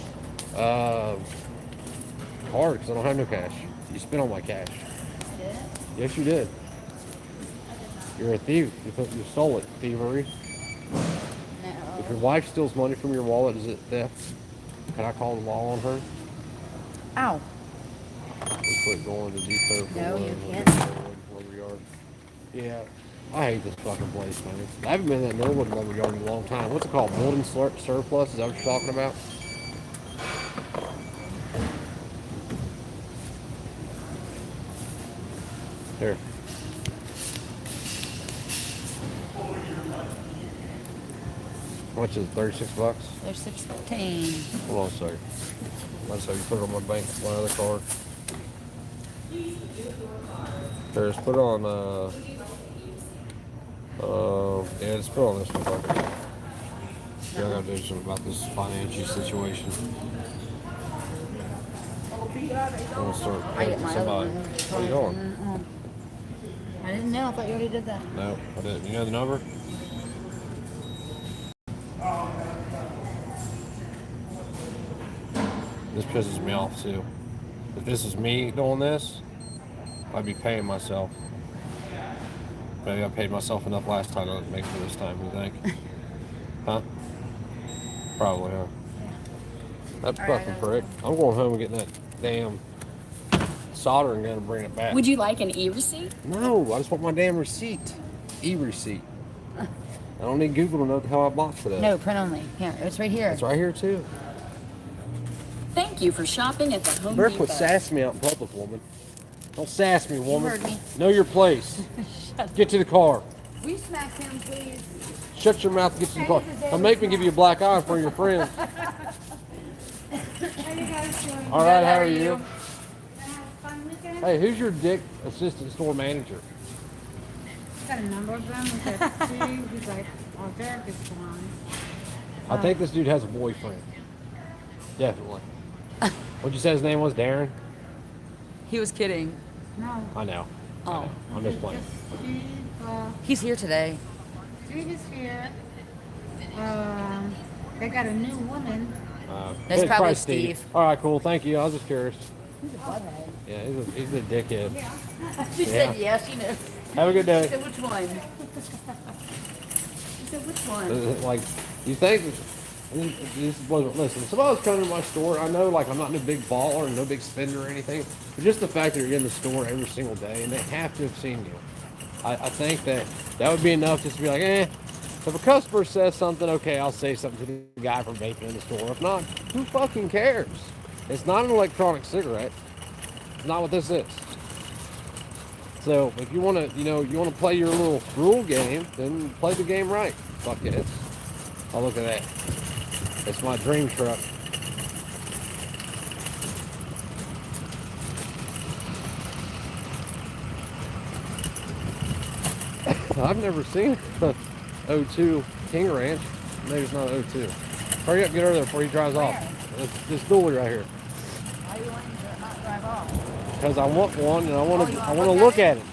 Hard because I don't have no cash. You spent all my cash. I did. Yes, you did. You're a thief. You stole it. Thievery. No. If your wife steals money from your wallet, is it theft? Can I call the law on her? Ow. We quit going to Depot for No, you one, can't. Lumberyard. Yeah, I hate this fucking place, man. I haven't been in that Norwood Lumberyard in a long time. What's it called? Building surplus? Is that what you're talking about? Here. How much is it? 36 bucks? They're 16. Hold on a second. Let's say you put it on my bank, my other card. Here, let's put it on, yeah, let's put it on this one, fuck. Yeah, I gotta do something about this financial situation. I'm gonna start I get paying my other somebody. one. What are you doing? I didn't know. I thought you already did that. No, I didn't. You know the number? This pisses me off too. If this was me doing this, I'd be paying myself. Maybe I paid myself enough last time to make it this time, you think? Huh? Probably, huh? That All right, fucking I prick. I'm going home and getting that damn soldering gun and bringing it back. Would you like an e-receipt? No, I just want my damn receipt. E-receipt. I don't need Google to know what the hell I bought today. No, print only. Here, it's right here. It's right here, too. Thank you for shopping at the Home Better Depot. quit sassing me out in public, woman. Don't sass me, woman. heard me. Know your place. Get to the car. Will you smack him, please? Shut your mouth and get to the car. Don't make me give you a black eye in front of your friends. How you guys doing? All right, how are you? Have a fun weekend? Hey, who's your dick assistant store manager? Got a number of them. We got two. He's like, oh, Derek is gone. I think this dude has a boyfriend. Definitely. What'd you say his name was? Darren? He was kidding. No. I know. Oh. I'm just playing. Steve, He's here today. Steve is here. They got a new woman. That's it's probably Steve. All right, cool. Thank you. I was just curious. He's a butthead. Yeah, he's a dickhead. She Yeah. said yes, she knows. Have a good She day. said which one? She said which one? Like, you think, this wasn't, listen, if somebody's coming to my store, I know, like, I'm not no big baller, no big spender or anything, but just the fact that you're in the store every single day and they have to have seen you. I think that would be enough just to be like, if a customer says something, okay, I'll say something to the guy from vaping in the store. If not, who fucking cares? It's not an electronic cigarette. It's not what this is. So if you want to, you want to play your little rule game, then play the game right. Fuck it. Oh, look at that. It's my dream truck. I've never seen a 02 King Ranch. Maybe it's not 02. Hurry up, get over there before he drives off. This dually right here. Why do you want him to not drive off? Because I want one and I want you to. wanna I want to look look at at it.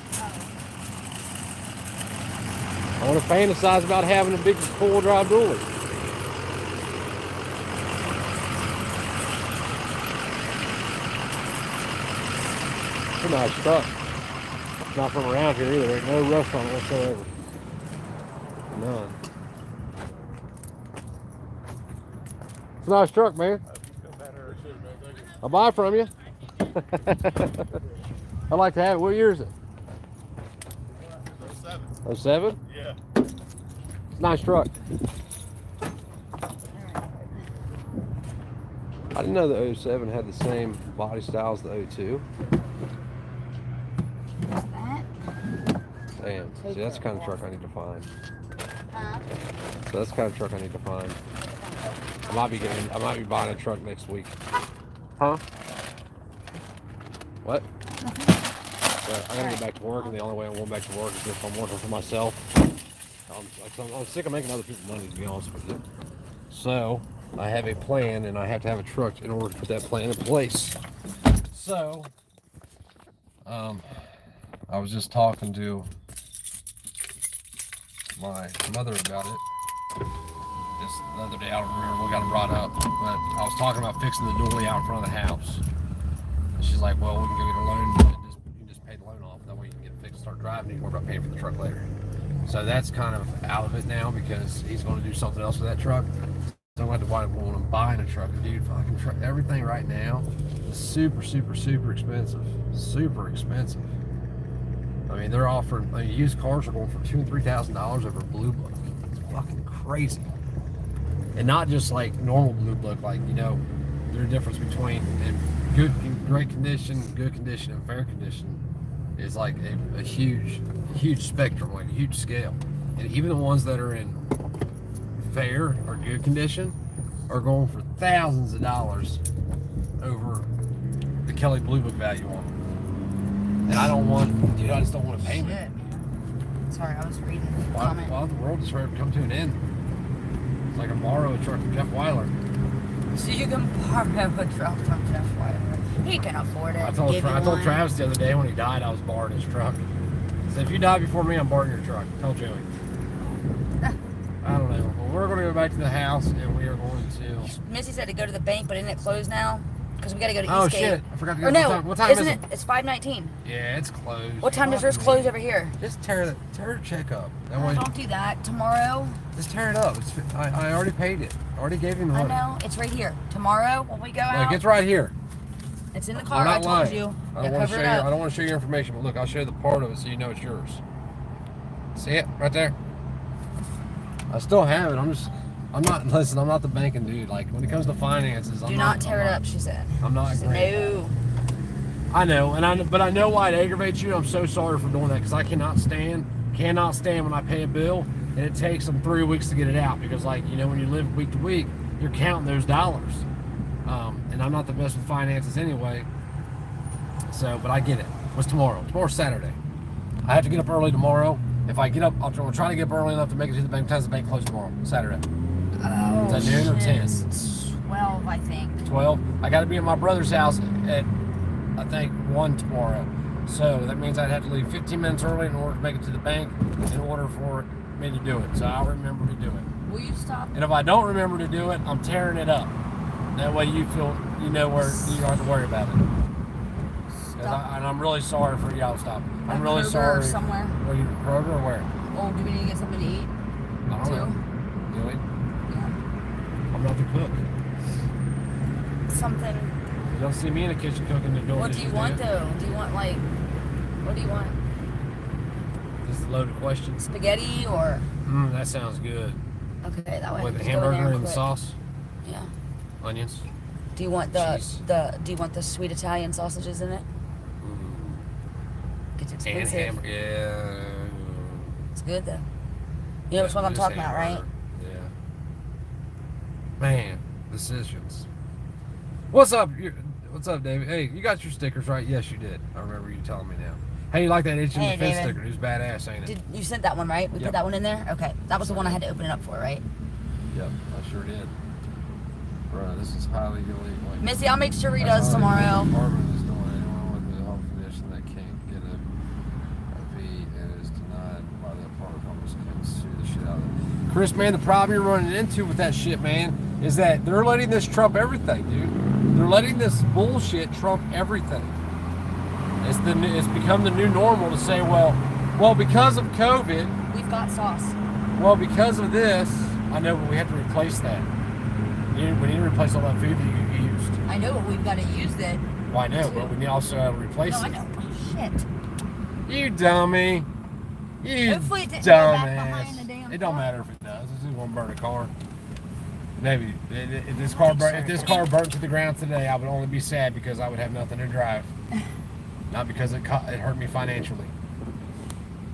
I want to fantasize about having a big four-wheel drive dually. It's a nice truck. It's not from around here either. There's no rust on it whatsoever. None. It's a nice truck, man. I'll buy it from you. I'd like to have it. What year is it? 07. 07? Yeah. It's a nice truck. I didn't know the 07 had the same body style as the 02. Damn. See, that's the kind of truck I need to find. So that's the kind of truck I need to find. I might be buying a truck next week. Huh? What? I gotta get back to work, and the only way I'm going back to work is if I'm working for myself. I'm sick of making other people money, to be honest with you. So I have a plan, and I have to have a truck in order to put that plan in place. So I was just talking to my mother about it just the other day. I don't remember what got it brought up, but I was talking about fixing the dually out in front of the house. And she's like, well, we can go get a loan and you can just pay the loan off. That way you can get it fixed and start driving. You can worry about paying for the truck later. So that's kind of out of it now because he's going to do something else with that truck. So I'm going to have to when I'm buying a truck. Dude, fucking truck, everything right now is super, super, super expensive. Super expensive. I mean, they're offering, used cars are going for $2,000 and $3,000 over Blue Book. It's fucking crazy. And not just like normal Blue Book, like, there's a difference between great condition, good condition, and fair condition is like a huge spectrum, like a huge scale. And even the ones that are in fair or good condition are going for thousands of dollars over the Kelly Blue Book value on them. And I just don't want to pay Shit. Sorry, I was reading the comment. Why the world is ready to come to an end? It's like I borrow a truck from Jeff Weiler. So you can borrow a truck from Jeff Weiler. He can afford it. I told Travis the other day when he died, I was borrowing his truck. So if you die before me, I'm borrowing your truck. Tell Joey. I don't know. Well, we're going to go back to the house and we are going to... Missy said to go to the bank, but isn't it closed now? because we got to go to Oh Eastgate. shit! I forgot to go. Or no, What time isn't is it? It's 5:19. Yeah, it's closed. What time does yours close over here? Just tear the check up. That way, Don't do that. Tomorrow. just tear it up. I already paid it. I already gave him the I money. know. It's right here. Tomorrow when we go Look, out. it's right here. It's in the I'm car. I not told lying. you. I Yeah, don't want to cover show it you. up. I don't want to show you your information, but look, I'll show you the part of it so you know it's yours. See it right there? I still have it. I'm not the banking dude. Like when it comes to finances, Do not tear it up, she said. I'm not She said, great. no. I know, but I know why it aggravates you. I'm so sorry for doing that because I cannot stand when I pay a bill and it takes them 3 weeks to get it out because, like, you know, when you live week to week, you're counting those dollars. And I'm not the best with finances anyway. So, but I get it. What's tomorrow? Tomorrow's Saturday. I have to get up early tomorrow. If I get up, I'll try to get up early enough to make it to the bank. Times the bank closed tomorrow, Saturday. Oh, Is that noon or 10? It's 12, I think. 12. I got to be at my brother's house at I think 1 tomorrow. So that means I'd have to leave 15 minutes early in order to make it to the bank in order for me to do it. So I'll remember to do it. Will you stop? And if I don't remember to do it, I'm tearing it up. That way you feel you know where you don't have to worry about it. And I'm really sorry for y'all. Stop. I'm really Kroger sorry. or somewhere. Where you Kroger or where? Oh, do we need to get something to eat? I don't know. Do we? Yeah. I'm not the cook. Something. You don't see me in the kitchen cooking the door. What do you want though? Do you want like? What do you want? This is a loaded question. Spaghetti or? That sounds good. Okay, that way. With the Just go in there hamburger and the quick. sauce, Yeah. onions. Do you want Cheese. Do you want the sweet Italian sausages in it? It's And expensive. hamburger. Yeah. It's good though. You know which one I'm Just talking about, right? hamburger. Yeah. Man, decisions. What's up? What's up, David? Hey, you got your stickers, right? Yes, you did. I remember you telling me now. Hey, you like that Itch in Hey, the Fence David. sticker? Who's badass, ain't it? Did you sent that one, right? We Yep. put that one in there? Okay. That was the one I had to open it up for, right? Yep, I sure did. Bro, this is highly illegal. Like, Missy, I'll make sure he does tomorrow. Department is doing anyone with a health condition that can't get a fee and is denied by the apartment almost can sue the shit out of them. Chris, man, the problem you're running into with that shit, man, is that they're letting this trump everything, dude. They're letting this bullshit trump everything. It's become the new normal to say, well, because of COVID, We've got sauce. well, because of this, I know, but we have to replace that. We need to replace all that food that you used. I know, but we've got to use that. Well, I know, but we need also replace No, I it. know. Oh, shit. You dummy. You Hopefully it didn't go back behind the dumbass. damn It don't car. matter if it does. This is gonna burn a car. Maybe if this car burnt to the ground today, I would only be sad because I would have nothing to drive, not because it hurt me financially.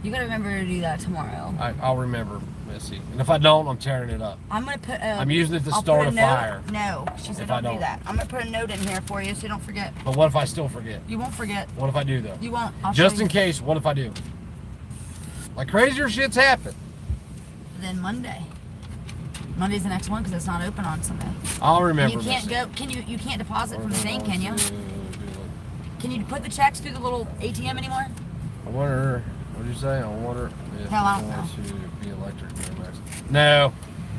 You gotta remember to do that tomorrow. I'll remember, Missy. And if I don't, I'm tearing it up. I'm gonna put. I'm using it to I'll start put a note. fire. No, she said If I don't do don't. that. I'm gonna put a note in here for you so you don't forget. But what if I still forget? You won't forget. What if I do though? You won't. I'll Just show in you. case, what if I do? Like crazier shit's happen. Then Monday. Monday's the next one because it's not open on Sunday. I'll And remember. you can't Missy. go. Can you? You can't deposit from the thing, can you? I Can you put the checks through the little ATM anymore? wonder. What did you say? I wonder if Hell, I don't it's going to be electric BMX. No,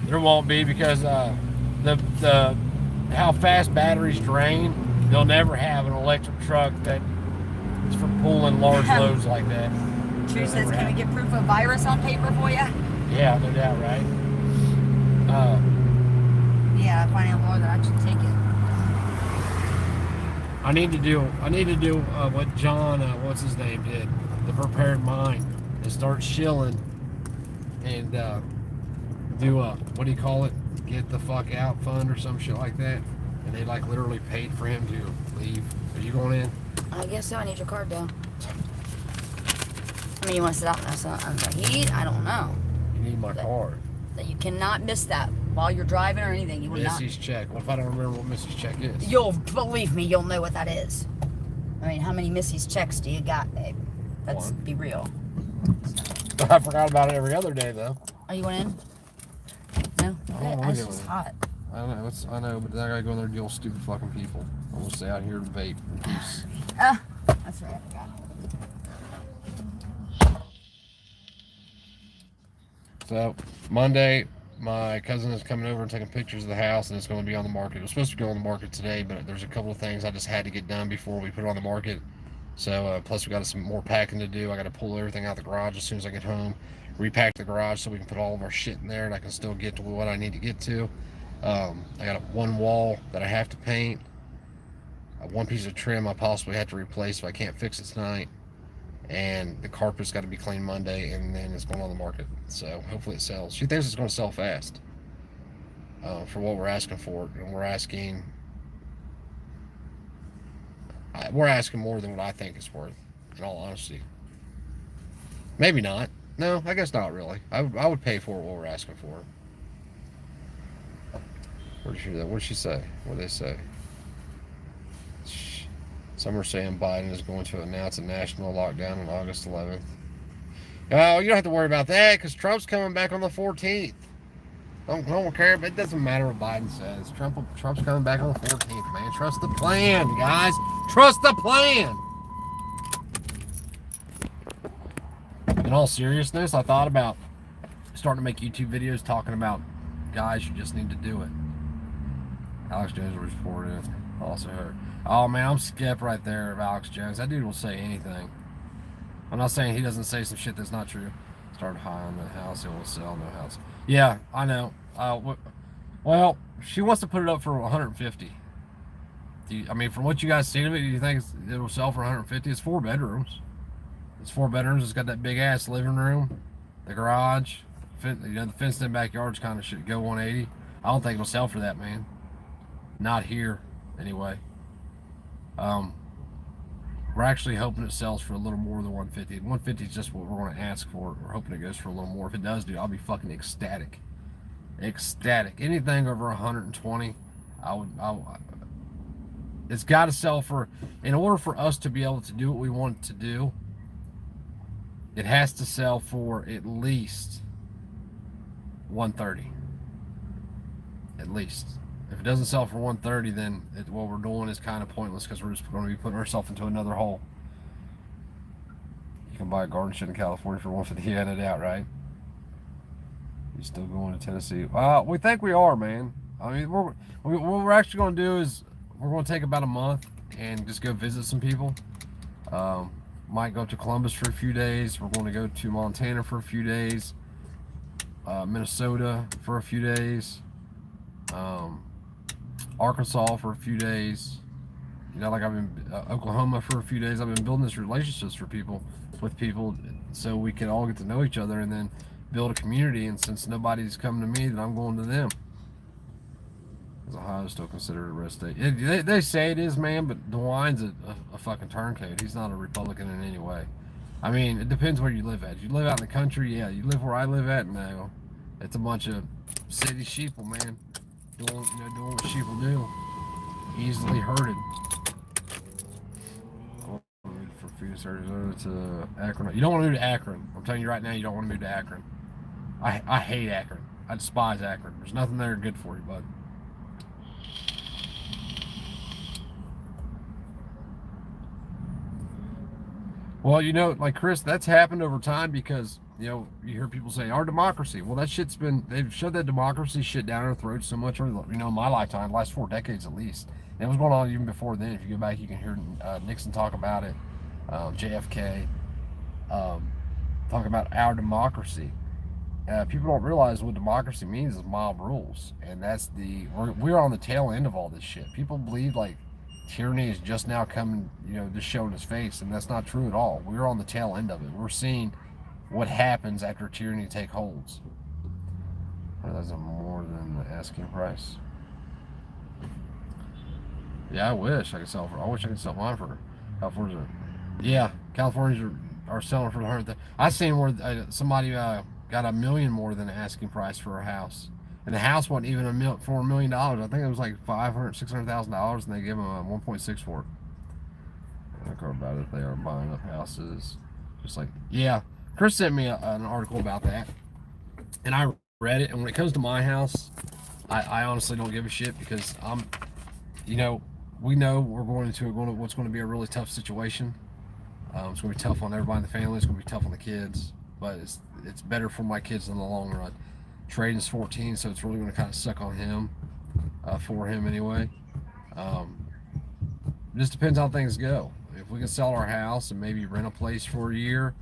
there won't be because the how fast batteries drain. They'll never have an electric truck that is for pulling large loads like that. True says, can we get proof of virus on paper for you? Yeah, no doubt, right? Yeah, finding a lawyer that actually take it. I need to do what John, what's his name, did. The Prepared Mind, and start shilling and do what do you call it? Get the fuck out fund or some shit like that. And they like literally paid for him to leave. Are you going in? I guess so. I need your card though. I mean, you want to sit out in the heat? I don't know. You need my card. That you cannot miss that while you're driving or anything. You will not. Missy's check. What if I don't remember what Missy's check is? You'll believe me. You'll know what that is. I mean, how many Missy's checks do you got, babe? Let's One. be real. I forgot about it every other day though. Are you going in? No. Okay. wanna It's go just in. hot. I know, but then I gotta go in there and deal with stupid fucking people. I'm gonna stay out here and vape in peace. That's right. I forgot. So Monday, my cousin is coming over and taking pictures of the house, and it's going to be on the market. It was supposed to go on the market today, but there's a couple of things I just had to get done before we put it on the market. So plus we got some more packing to do. I got to pull everything out of the garage as soon as I get home, repack the garage so we can put all of our shit in there, and I can still get to what I need to get to. I got one wall that I have to paint. One piece of trim I possibly have to replace if I can't fix it tonight. And the carpet's got to be cleaned Monday, and then it's going on the market. So hopefully it sells. She thinks it's going to sell fast for what we're asking for. And we're asking more than what I think it's worth, in all honesty. Maybe not. No, I guess not really. I would pay for what we're asking for. What did she say? What did they say? Some are saying Biden is going to announce a national lockdown on August 11th. Oh, you don't have to worry about that because Trump's coming back on the 14th. Don't care, but it doesn't matter what Biden says. Trump's coming back on the 14th, man. Trust the plan, guys. Trust the plan. In all seriousness, I thought about starting to make YouTube videos talking about guys who just need to do it. Alex Jones reported it. Also heard. Oh man, I'm skip right there of Alex Jones. That dude will say anything. I'm not saying he doesn't say some shit that's not true. Started high on the house, it will sell no house. Yeah, I know. Well, she wants to put it up for 150. I mean, from what you guys seen of it, do you think it'll sell for 150? It's 4 bedrooms. It's 4 bedrooms. It's got that big ass living room, the garage, the fenced-in backyard's kind of should go 180. I don't think it'll sell for that, man. Not here, anyway. We're actually hoping it sells for a little more than 150. 150 is just what we're going to ask for. We're hoping it goes for a little more. If it does, dude, I'll be fucking ecstatic. Ecstatic. Anything over 120, it's got to sell for. In order for us to be able to do what we want to do, it has to sell for at least 130. At least. If it doesn't sell for 130, then what we're doing is kind of pointless because we're just going to be putting ourselves into another hole. You can buy a garden shed in California for 150. Yeah, no doubt, right? You still going to Tennessee? We think we are, man. I mean, what we're actually going to do is we're going to take about a month and just go visit some people. Might go to Columbus for a few days. We're going to go to Montana for a few days. Minnesota for a few days. Arkansas for a few days. You know, like I've been Oklahoma for a few days. I've been building these relationships with people, so we can all get to know each other and then build a community. And since nobody's coming to me, then I'm going to them. Is Ohio still considered a red state? They say it is, man, but DeWine's a fucking turncoat. He's not a Republican in any way. I mean, it depends where you live at. If you live out in the country, yeah. You live where I live at, no. It's a bunch of city sheeple, man. Doing what sheep will do. Easily herded. For food service to Akron. You don't want to move to Akron. I'm telling you right now, you don't want to move to Akron. I hate Akron. I despise Akron. There's nothing there good for you, bud. Well, you know, like Chris, that's happened over time because, you know, you hear people say our democracy. Well, that shit's been, they've shoved that democracy shit down our throats so much over, you know, my lifetime, the last 4 decades at least. And it was going on even before then. If you go back, you can hear Nixon talk about it, JFK, talk about our democracy. People don't realize what democracy means is mob rules. And that's we're on the tail end of all this shit. People believe like tyranny is just now coming, you know, just showing its face, and that's not true at all. We're on the tail end of it. We're seeing what happens after tyranny take holds. That's more than the asking price. Yeah, I wish I could sell mine for California. Yeah, Californians are selling for the 100. I seen where somebody got $1 million more than the asking price for a house. And the house wasn't even $4 million. I think it was like $600,000, and they give them a 1.6 for it. I don't care about it if they are buying up houses. Just like, yeah. Chris sent me an article about that, and I read it. And when it comes to my house, I honestly don't give a shit because you know, we know what's going to be a really tough situation. It's going to be tough on everybody in the family. It's going to be tough on the kids, but it's better for my kids in the long run. trading's 14, so it's really going to kind of suck on him, for him anyway. It just depends how things go. If we can sell our house and maybe rent a place for a year,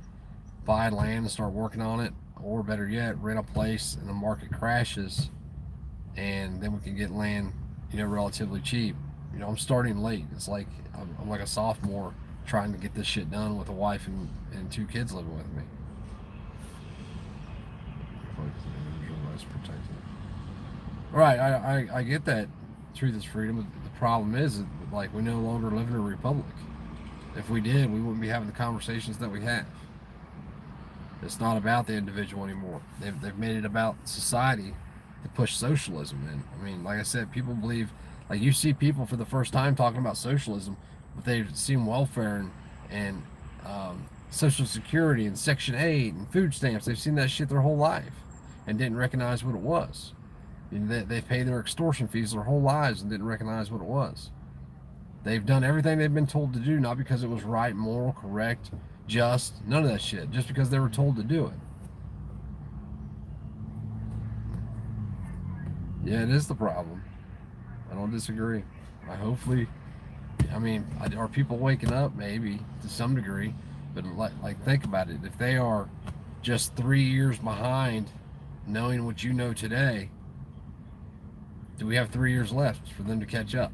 buy land and start working on it, or better yet, rent a place and the market crashes, and then we can get land, relatively cheap. I'm starting late. It's like I'm like a sophomore trying to get this shit done with a wife and 2 kids living with me. Right, I get that truth is freedom, but the problem is that, like, we no longer live in a republic. If we did, we wouldn't be having the conversations that we have. It's not about the individual anymore. They've made it about society to push socialism in. I mean, like I said, people believe, like, you see people for the first time talking about socialism, but they've seen welfare and Social Security and Section 8 and food stamps. They've seen that shit their whole life and didn't recognize what it was. They've paid their extortion fees their whole lives and didn't recognize what it was. They've done everything they've been told to do, not because it was right, moral, correct, just, none of that shit, just because they were told to do it. Yeah, it is the problem. I don't disagree. Are people waking up? Maybe, to some degree. But like think about it. If they are just 3 years behind knowing what you know today, do we have 3 years left for them to catch up?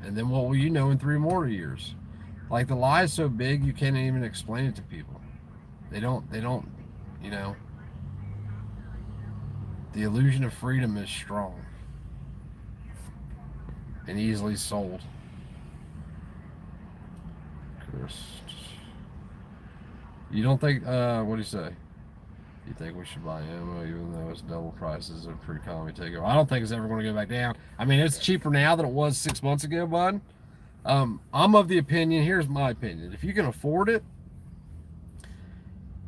And then what will you know in 3 more years? Like, the lie is so big you can't even explain it to people. They don't, the illusion of freedom is strong and easily sold. You don't think, what do you say? You think we should buy ammo even though it's double prices of pre-economy takeover? I don't think it's ever going to go back down. I mean, it's cheaper now than it was 6 months ago, bud. I'm of the opinion, here's my opinion. If you can afford it,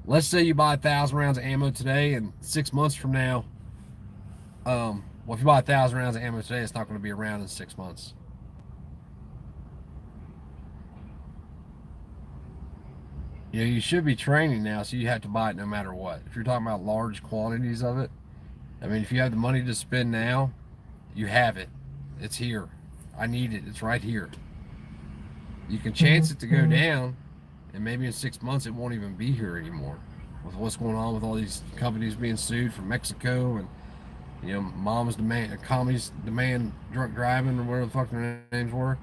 let's say you buy 1,000 rounds of ammo today, and 6 months from now, well, if you buy 1,000 rounds of ammo today, it's not going to be around in 6 months. You should be training now, so you have to buy it no matter what. If you're talking about large quantities of it, I mean, if you have the money to spend now, you have it. It's here. I need it. It's right here. You can chance it to go down, and maybe in 6 months it won't even be here anymore. With what's going on with all these companies being sued from Mexico, and commies demand drunk driving, or whatever the fuck their names were.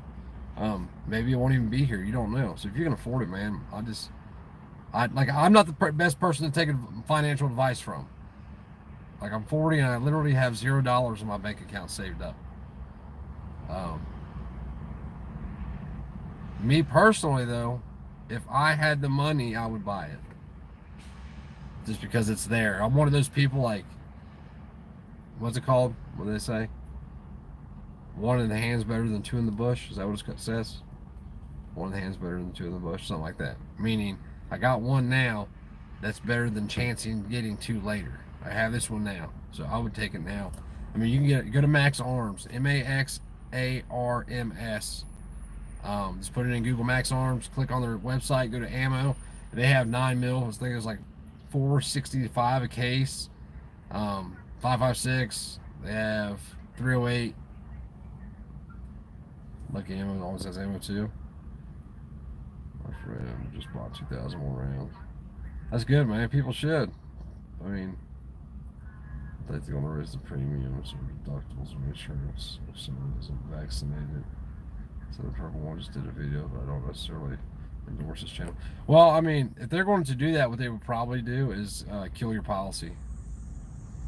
Maybe it won't even be here. You don't know. So if you can afford it, man, I'm not the best person to take financial advice from. Like, I'm 40 and I literally have $0 in my bank account saved up. Me personally, though, if I had the money, I would buy it. Just because it's there. I'm one of those people, like, what's it called? What do they say? One in the hand's better than 2 in the bush. Is that what it says? One in the hand's better than 2 in the bush. Something like that. Meaning, I got one now that's better than chancing getting 2 later. I have this one now, so I would take it now. I mean, you can go to Max Arms, MAXARMS. Just put it in Google Max Arms, click on their website, go to ammo. They have 9mm. I think it's like $465 a case. 5.56. They have 308. Lucky Ammo always has ammo too. My friend just bought 2,000 more rounds. That's good, man. People should. I mean, I think they're going to raise the premiums or deductibles or insurance if someone isn't vaccinated. So the Purple One just did a video, but I don't necessarily endorse this channel. Well, I mean, if they're going to do that, what they would probably do is kill your policy.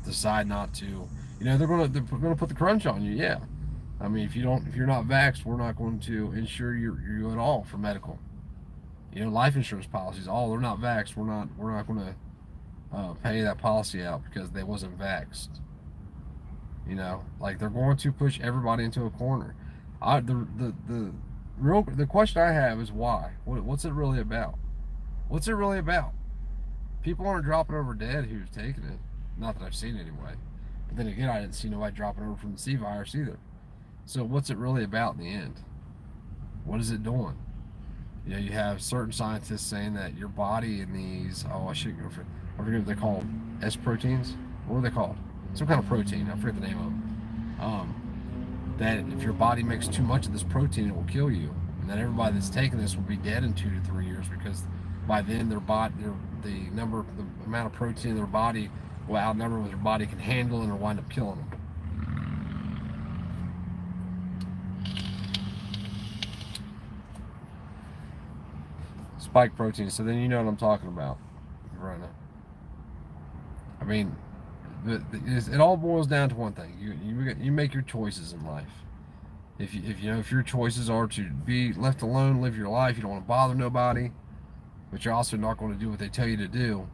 Decide not to. They're going to put the crunch on you. Yeah. I mean, if you're not vaxxed, we're not going to insure you at all for medical. Life insurance policies. Oh, they're not vaxxed. We're not going to pay that policy out because they wasn't vaxxed. Like, they're going to push everybody into a corner. The question I have is why? What's it really about? What's it really about? People aren't dropping over dead who've taken it. Not that I've seen anyway. But then again, I didn't see nobody dropping over from the C virus either. So what's it really about in the end? What is it doing? You have certain scientists saying that your body in these, I forget what they're called. S proteins? What are they called? some kind of protein. I forget the name of them. That if your body makes too much of this protein, it will kill you. And that everybody that's taking this will be dead in 2 to 3 years because by then the amount of protein in their body will outnumber what their body can handle and will wind up killing them. Spike protein. So then you know what I'm talking about, right now. I mean, it all boils down to one thing: you make your choices in life. If your choices are to be left alone, live your life, you don't want to bother nobody, but you're also not going to do what they tell you to do.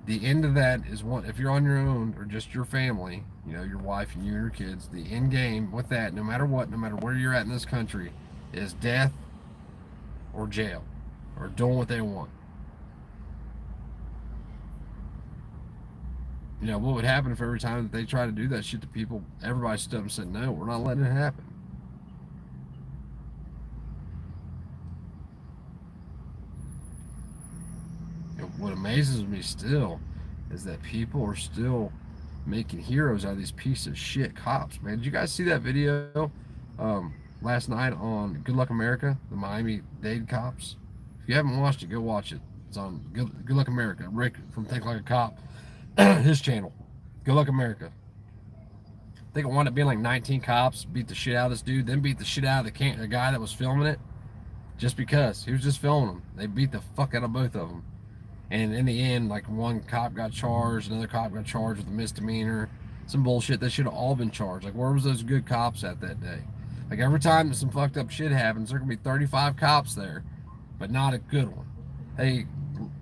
The end of that is if you're on your own or just your family, your wife and you and your kids. The end game with that, no matter what, no matter where you're at in this country, is death or jail or doing what they want. What would happen if every time that they try to do that shit to people, everybody stood up and said, no, we're not letting it happen. What amazes me still is that people are still making heroes out of these pieces of shit cops, man. Did you guys see that video last night on Good Luck America, the Miami-Dade cops? If you haven't watched it, go watch it. It's on Good Luck America. Rick from Think Like a Cop. His channel, Good Luck America. I think it wound up being like 19 cops beat the shit out of this dude, then beat the shit out of the guy that was filming it, just because he was just filming them. They beat the fuck out of both of them, and in the end, like one cop got charged, another cop got charged with a misdemeanor, some bullshit. They should have all been charged. Like, where was those good cops at that day? Like, every time some fucked up shit happens, there can be 35 cops there, but not a good one. Hey,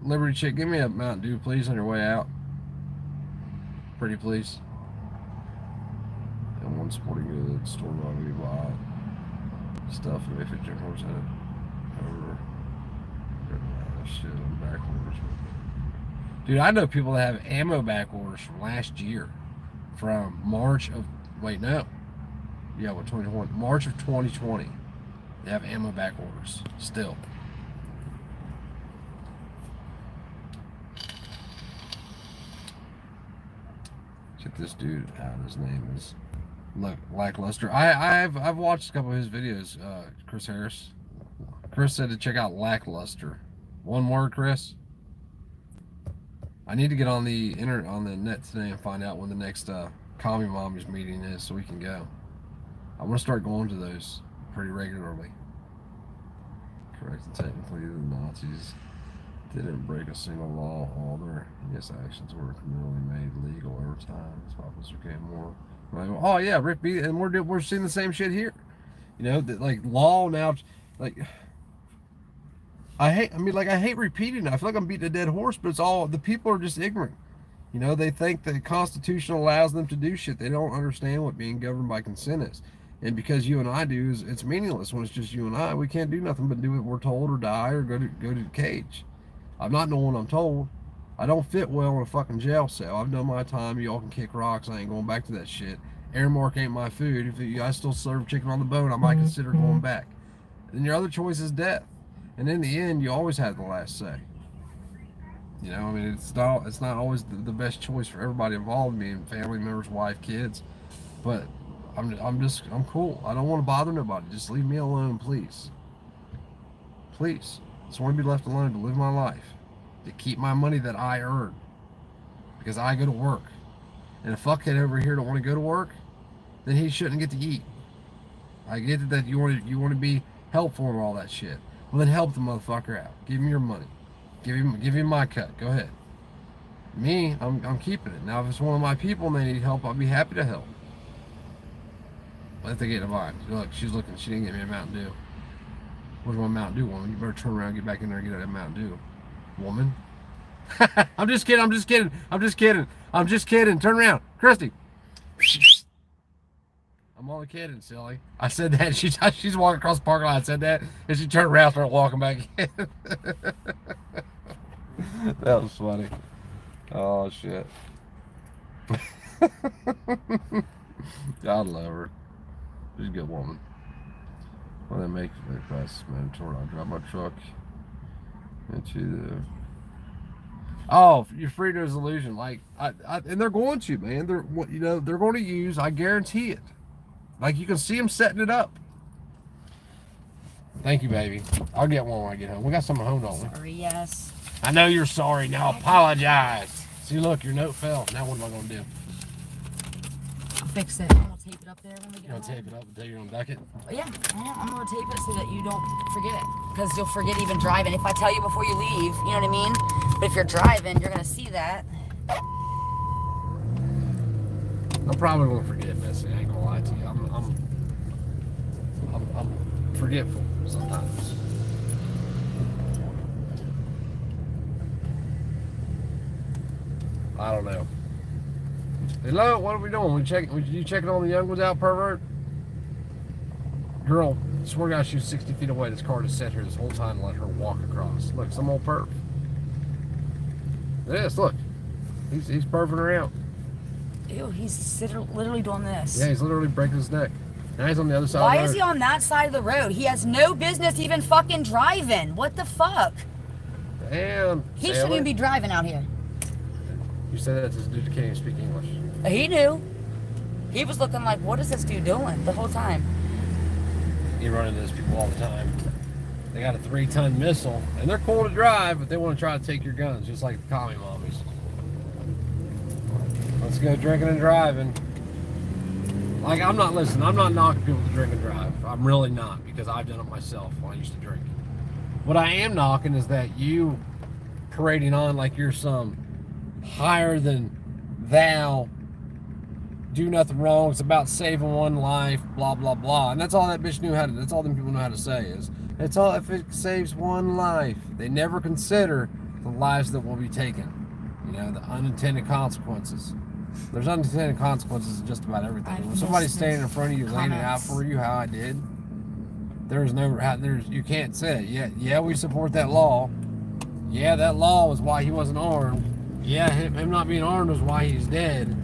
Liberty Chick, give me a Mountain Dew, please, on your way out. Pretty please. And one sporting goods store where we buy stuff and if it horse in it. Over shit on back orders. Dude, I know people that have ammo back orders from last year. From March of 2021. March of 2020. They have ammo back orders still. Check this dude out. His name is Lackluster. I've watched a couple of his videos. Chris Harris. Chris said to check out Lackluster. One word, Chris. I need to get on the net today and find out when the next Commie Mommies meeting is so we can go. I want to start going to those pretty regularly. Correct. Technically, the Nazis didn't break a single law. All their actions were criminally made legal over time. As populace became more. Oh yeah, Rick B. And we're seeing the same shit here. That like law now, like I hate repeating it. I feel like I'm beating a dead horse, but it's all the people are just ignorant. They think the Constitution allows them to do shit. They don't understand what being governed by consent is. And because you and I do, it's meaningless when it's just you and I. We can't do nothing but do what we're told or die or go to the cage. I'm not doing what I'm told. I don't fit well in a fucking jail cell. I've done my time. Y'all can kick rocks. I ain't going back to that shit. Airmark ain't my food. If I still serve chicken on the bone, I might consider going back. Then your other choice is death. And in the end, you always have the last say. It's not always the best choice for everybody involved, being family members, wife, kids. But I'm cool. I don't want to bother nobody. Just leave me alone, please. Please. I just want to be left alone to live my life, to keep my money that I earn, because I go to work. And a fuckhead over here don't want to go to work, then he shouldn't get to eat. I get that you want to be helpful and all that shit. Well, then help the motherfucker out. Give him your money. Give him my cut. Go ahead. Me, I'm keeping it. Now, if it's one of my people and they need help, I'll be happy to help. But if they get in line, look, she's looking. She didn't get me a Mountain Dew. Where's my Mountain Dew, woman? You better turn around, get back in there, and get that Mountain Dew, woman. I'm just kidding. Turn around, Christy. I'm only kidding, silly. I said that. She's walking across the parking lot. I said that, and she turned around, started walking back in. That was funny. Oh shit. God love her. She's a good woman. Well, they make the class mandatory. I drive my truck into the Oh, you're free to his illusion. Like, and they're going to, man. They're going to use. I guarantee it. Like, you can see them setting it up. Thank you, baby. I'll get one when I get home. We got some at home, don't we? Sorry, yes. I know you're sorry. Now apologize. See, look, your note fell. Now what am I going to do? I'll fix it. I'm gonna tape it up there when we get You going to home. tape it up until you're going to duck it? Yeah, I'm gonna tape it so that you don't forget it. Because you'll forget even driving. If I tell you before you leave, you know what I mean? But if you're driving, you're gonna see that. I'm probably going to forget, Missy. I ain't going to lie to you. I'm forgetful sometimes. I don't know. Hello, what are we doing? You checking on the young ones out, pervert? Girl, swear to God, she was 60 feet away. This car just sat here this whole time and let her walk across. Look, some old perv. Yes, look. He's perving her out. Ew, he's literally doing this. Yeah, he's literally breaking his neck. Now he's on the other side Why of the road. is he on that side of the road? He has no business even fucking driving. What the fuck? Damn. He sailor. shouldn't even be driving out here. You said that to this dude that can't even speak English. He knew. He was looking like, what is this dude doing the whole time? You run into those people all the time. They got a 3-ton missile, and they're cool to drive, but they want to try to take your guns, just like the commie mommies. Let's go drinking and driving. Like, I'm not knocking people to drink and drive. I'm really not, because I've done it myself when I used to drink. What I am knocking is that you parading on like you're some higher than thou, do nothing wrong, it's about saving one life, blah blah blah. And that's all that bitch knew how to, that's all them people know how to say is, it's all if it saves one life. They never consider the lives that will be taken. You know, the unintended consequences. There's unintended consequences in just about everything. When somebody's standing in front of you, laying it out for you how I did, you can't say it. Yeah, we support that law. Yeah, that law was why he wasn't armed. Yeah, him not being armed was why he's dead,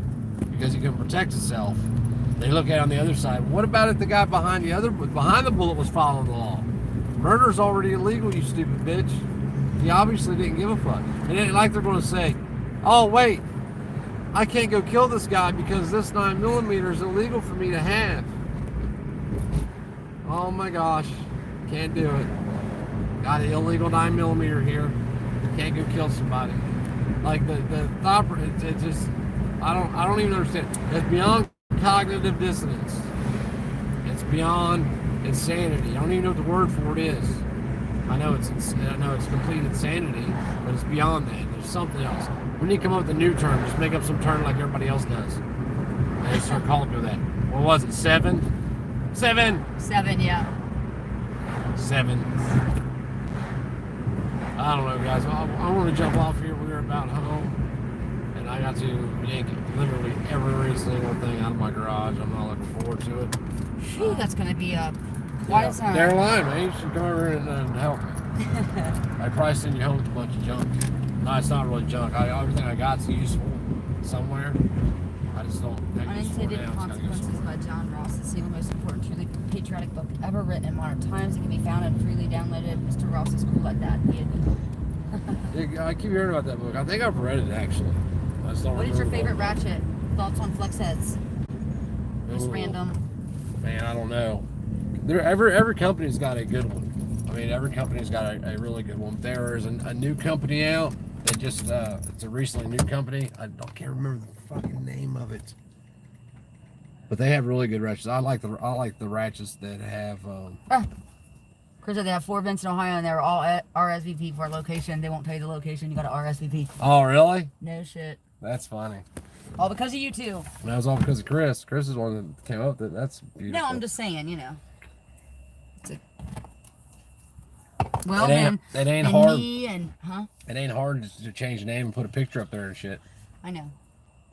because he couldn't protect himself. They look at it on the other side. What about if the guy behind the bullet was following the law? Murder's already illegal, you stupid bitch. He obviously didn't give a fuck. It ain't like they're going to say, oh wait, I can't go kill this guy because this 9mm is illegal for me to have. Oh my gosh, can't do it. Got an illegal 9mm here. Can't go kill somebody. Like the thought, it just, I don't even understand. It's beyond cognitive dissonance. It's beyond insanity. I don't even know what the word for it is. I know it's complete insanity, but it's beyond that. There's something else. We need to come up with a new term. Just make up some term like everybody else does. And start calling people that. What was it? 7? 7. 7, yeah. 7. I don't know, guys. I want to jump off here. We're about home, and I got to yank literally every single thing out of my garage. I'm not looking forward to it. Phew, that's gonna be a quiet summer. They're lying, man. You should come over and help me. I probably send you home with a bunch of junk. No, it's not really junk. Everything I got's useful somewhere. I just don't. Unintended Consequences by John Ross, the single most important, truly patriotic book ever written in modern times. It can be found and freely downloaded. Mr. Ross is cool like that. Yeah, I keep hearing about that book. I think I've read it actually. I just don't What is your remember favorite ratchet? Thoughts on flex heads? Just Ooh. random. Man, I don't know. Every company's got a good one. I mean, every company's got a really good one. There is a new company out that just it's a recently new company. I can't remember the fucking name of it, but they have really good ratchets. I like the ratchets that have. Chris said they have 4 events in Ohio and they're all at RSVP for a location. They won't tell you the location. You got to RSVP. Oh, really? No shit. That's funny. All because of you two. And that was all because of Chris. Chris is the one that came up with it. That's beautiful. No, I'm just saying, you know. Well, it ain't and hard. Me and, huh? It ain't hard to change the name and put a picture up there and shit. I know.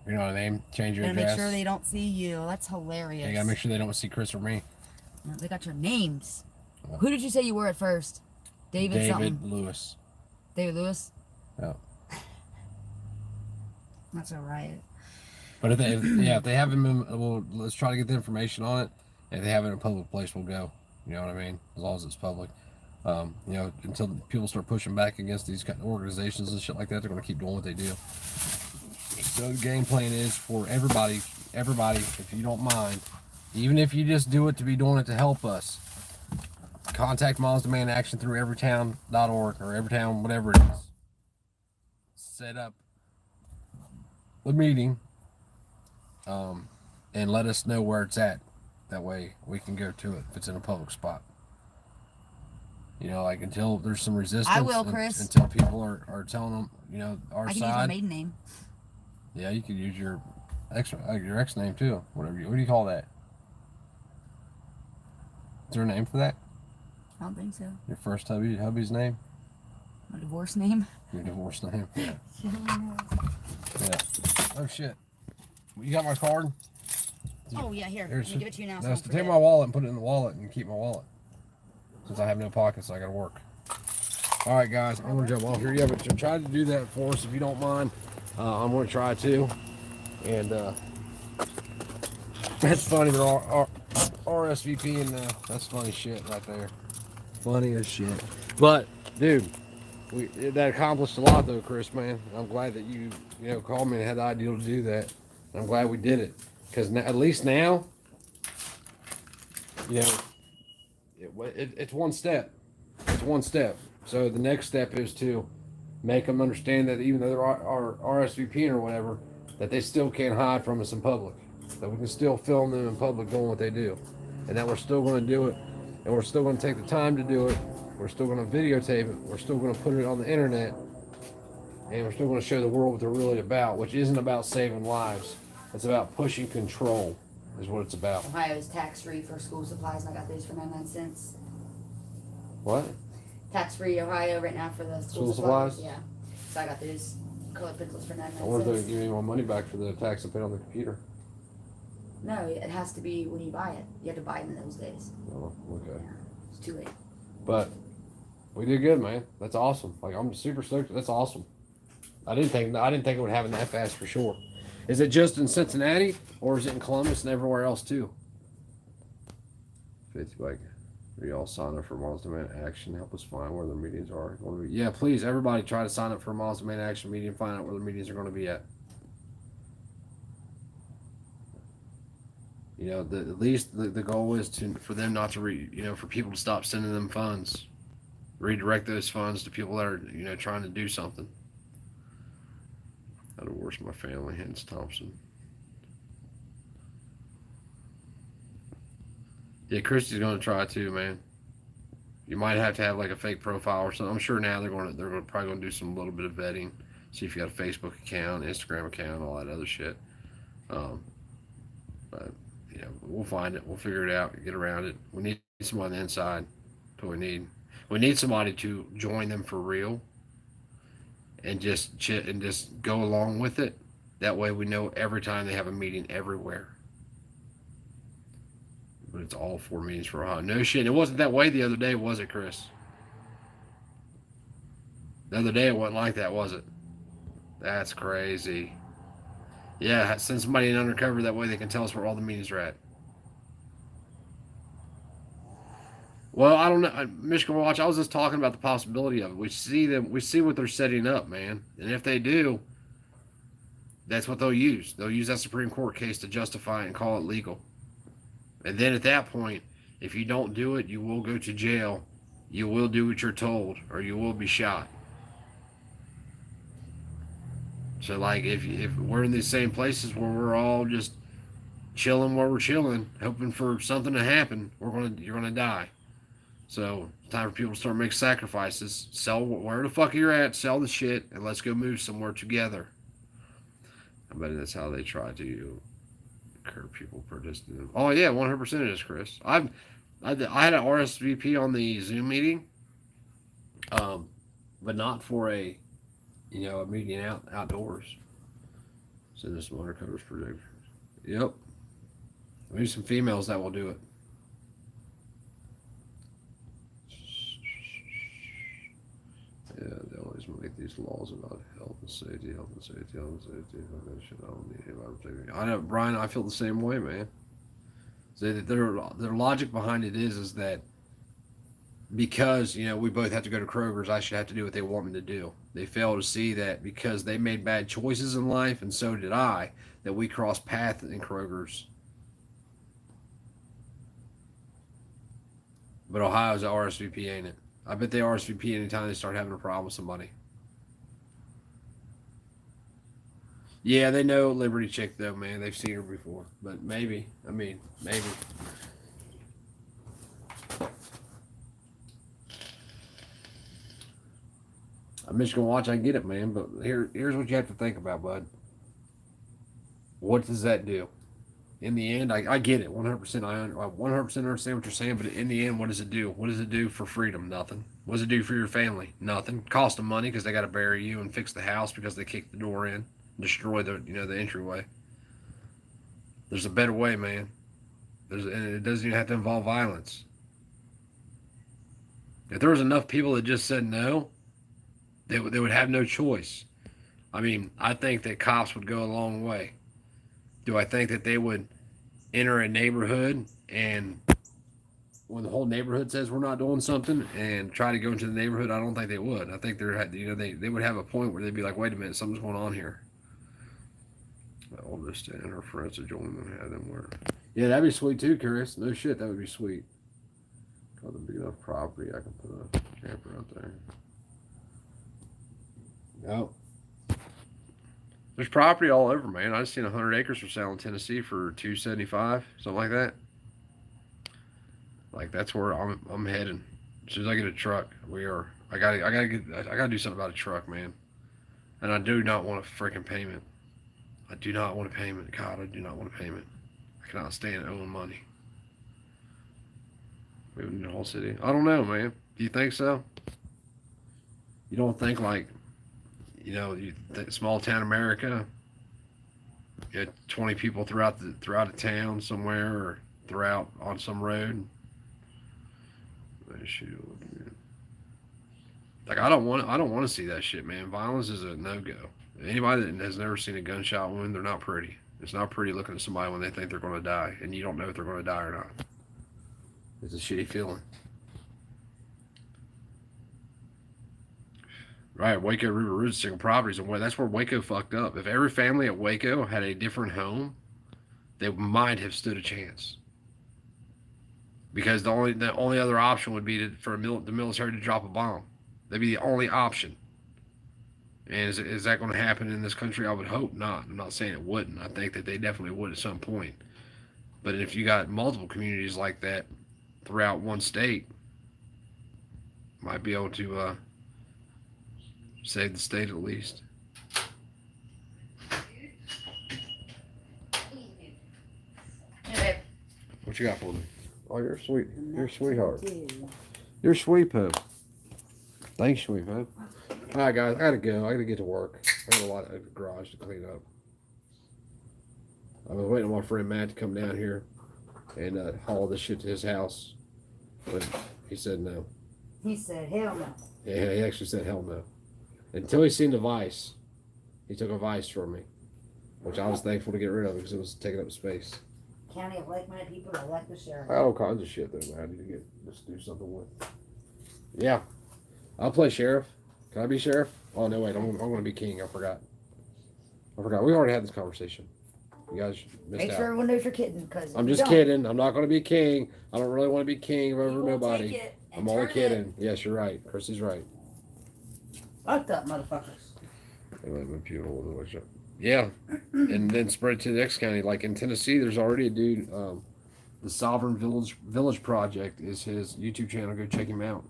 You know what I mean? Change your Gotta address. make sure they don't see you. That's hilarious. You gotta make sure they don't see Chris or me. No, they got your names. Who did you say you were at first? David something. Lewis. David Lewis? Yeah. That's alright. But if they have him, let's try to get the information on it. If they have it in a public place, we'll go. You know what I mean? As long as it's public. You know, until people start pushing back against these kind of organizations and shit like that, they're going to keep doing what they do. So the game plan is for everybody, if you don't mind, even if you just do it to be doing it to help us, contact Moms Demand Action through everytown.org or everytown, whatever it is. Set up the meeting, and let us know where it's at. That way we can go to it if it's in a public spot. You know, like until there's some resistance. I will, Chris. Until people are telling them, you know, our I can side. use my maiden name. Yeah, you could use your ex name too. What do you call that? Is there a name for that? I don't think so. Your first hubby's name? My divorce name? Your divorce name? Yeah. Yeah. Oh shit. You got my card? Oh yeah, here. Let me give it to you now. No, take my wallet and put it in the wallet and keep my wallet. Since I have no pockets, I gotta work. Alright guys, I'm gonna jump off here. Yeah, but try to do that for us if you don't mind. I'm gonna try to. And that's funny, they're all RSVP and that's funny shit right there. Funny as shit. But dude, that accomplished a lot though, Chris, man. I'm glad that you called me and had the idea to do that. And I'm glad we did it. Because at least now, you know, it's one step. It's one step. So the next step is to make them understand that even though they're RSVPing or whatever, that they still can't hide from us in public. That we can still film them in public doing what they do. And that we're still going to do it. And we're still going to take the time to do it. We're still going to videotape it. We're still going to put it on the internet. And we're still going to show the world what they're really about, which isn't about saving lives. It's about pushing control, is what it's about. Ohio's tax-free for school supplies, and I got those for 99 cents. What? Tax-free Ohio right now for the school supplies? Yeah. So I got those colored pencils for 99 I wonder if cents. they give me more money back for the tax I paid on the computer. No, it has to be when you buy it. You have to buy it in those days. Oh, okay. Yeah, it's too late. But we did good, man. That's awesome. Like I'm super stoked. That's awesome. I didn't think it would happen that fast for sure. Is it just in Cincinnati or is it in Columbus and everywhere else too? 50 like we all sign up for Moms Demand Action. Help us find where the meetings are going to be. Yeah, please, everybody try to sign up for Moms Demand Action meeting and find out where the meetings are going to be at. You know, at least the goal is for them not to for people to stop sending them funds. Redirect those funds to people that are, trying to do something. I divorced my family, hence Thompson. Yeah, Christy's gonna try too, man. You might have to have like a fake profile or something. I'm sure now they're probably gonna do some little bit of vetting, see if you got a Facebook account, Instagram account, all that other shit. But we'll find it. We'll figure it out. Get around it. We need someone on the inside. That's what we need. We need somebody to join them for real. And just go along with it. That way we know every time they have a meeting everywhere. But it's all 4 meetings for Ohio. No shit. It wasn't that way the other day, was it, Chris? The other day it wasn't like that, was it? That's crazy. Yeah, send somebody in undercover. That way they can tell us where all the meetings are at. Well, I don't know, Michigan Watch. I was just talking about the possibility of it. We see what they're setting up, man. And if they do, that's what they'll use. They'll use that Supreme Court case to justify it and call it legal. And then at that point, if you don't do it, you will go to jail. You will do what you're told, or you will be shot. So, like, if we're in these same places where we're all just chilling where we're chilling, hoping for something to happen, you're gonna die. So, it's time for people to start making sacrifices. Sell where the fuck you're at, sell the shit, and let's go move somewhere together. I bet that's how they try to encourage people participating. Oh yeah, 100% it is, Chris. I had an RSVP on the Zoom meeting, but not for a meeting outdoors. So there's some undercovers project. Yep. Maybe some females that will do it. Yeah, they always make these laws about health and safety. I don't need anybody protecting me. I know, Brian. I feel the same way, man. So their logic behind it is that because, you know, we both have to go to Kroger's, I should have to do what they want me to do. They fail to see that because they made bad choices in life, and so did I, that we crossed paths in Kroger's. But Ohio's a RSVP, ain't it? I bet they RSVP anytime they start having a problem with somebody. Yeah, they know Liberty Chick, though, man. They've seen her before. But maybe. I mean, maybe. I'm just going to watch. I get it, man. But here's what you have to think about, bud. What does that do? In the end, I get it 100%. I 100% understand what you're saying, but in the end, what does it do? What does it do for freedom? Nothing. What does it do for your family? Nothing. Cost them money because they got to bury you and fix the house because they kicked the door in, destroy the the entryway. There's a better way, man. And it doesn't even have to involve violence. If there was enough people that just said no, they would have no choice. I mean, I think that cops would go a long way. Do I think that they would enter a neighborhood and when the whole neighborhood says we're not doing something and try to go into the neighborhood? I don't think they would. I think they would have a point where they'd be like, wait a minute, something's going on here. My oldest and her friends to join them and have them work. Yeah, that'd be sweet too, Chris. No shit, that would be sweet. Got a big enough property, I can put a camper out there. No. There's property all over, man. I just seen 100 acres for sale in Tennessee for $275, something like that. Like that's where I'm heading. As soon as I get a truck, I gotta do something about a truck, man. And I do not want a freaking payment. I do not want a payment. God, I do not want a payment. I cannot stand owing money. Moving to the whole city. I don't know, man. Do you think so? You don't think like, small town America, you had 20 people throughout a town somewhere or throughout on some road. Like I don't want to see that shit, man. Violence is a no-go. Anybody that has never seen a gunshot wound, they're not pretty. It's not pretty looking at somebody when they think they're going to die, and you don't know if they're going to die or not. It's a shitty feeling. Right, Waco River Roots single properties, and that's where Waco fucked up. If every family at Waco had a different home, they might have stood a chance. Because the only other option would be for the military to drop a bomb. That'd be the only option. And is that going to happen in this country? I would hope not. I'm not saying it wouldn't. I think that they definitely would at some point. But if you got multiple communities like that throughout one state, might be able to save the state at least. What you got for me? Oh, you're sweet. You're a sweetheart. You're sweet, Pope. Thanks, sweet Pope. All right, guys, I gotta go. I gotta get to work. I got a lot of garage to clean up. I was waiting on my friend Matt to come down here and haul this shit to his house, but he said no. He said, hell no. Yeah, he actually said hell no. Until he seen the vice, he took a vice from me, which I was thankful to get rid of because it was taking up space. County of like-minded people that like the sheriff. I got all kinds of shit though, man. I need to just do something with. Yeah, I'll play sheriff. Can I be sheriff? Oh no, wait, I'm going to be king. I forgot. We already had this conversation. You guys missed Make out. sure everyone knows you're kidding, because I'm just kidding. I'm not going to be king. I don't really want to be king over nobody. I'm only kidding. Yes, you're right. Chrissy's right. Fucked up, motherfuckers. Yeah, and then spread to the next county. Like in Tennessee, there's already a dude. The Sovereign Village Project is his YouTube channel. Go check him out.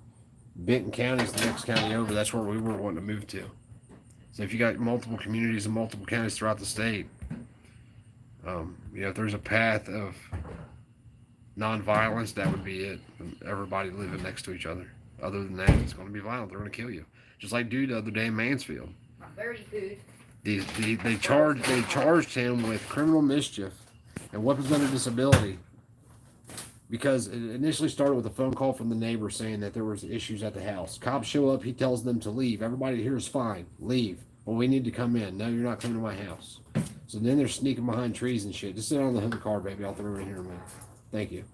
Benton County is the next county over. That's where we were wanting to move to. So if you got multiple communities and multiple counties throughout the state, if there's a path of non-violence, that would be it. Everybody living next to each other. Other than that, it's going to be violent. They're going to kill you. Just like dude the other day in Mansfield. Very food. They charged him with criminal mischief and weapons under disability because it initially started with a phone call from the neighbor saying that there was issues at the house. Cops show up, he tells them to leave. Everybody here is fine. Leave. Well, we need to come in. No, you're not coming to my house. So then they're sneaking behind trees and shit. Just sit on the hood of the car, baby. I'll throw it in here in a minute. Thank you.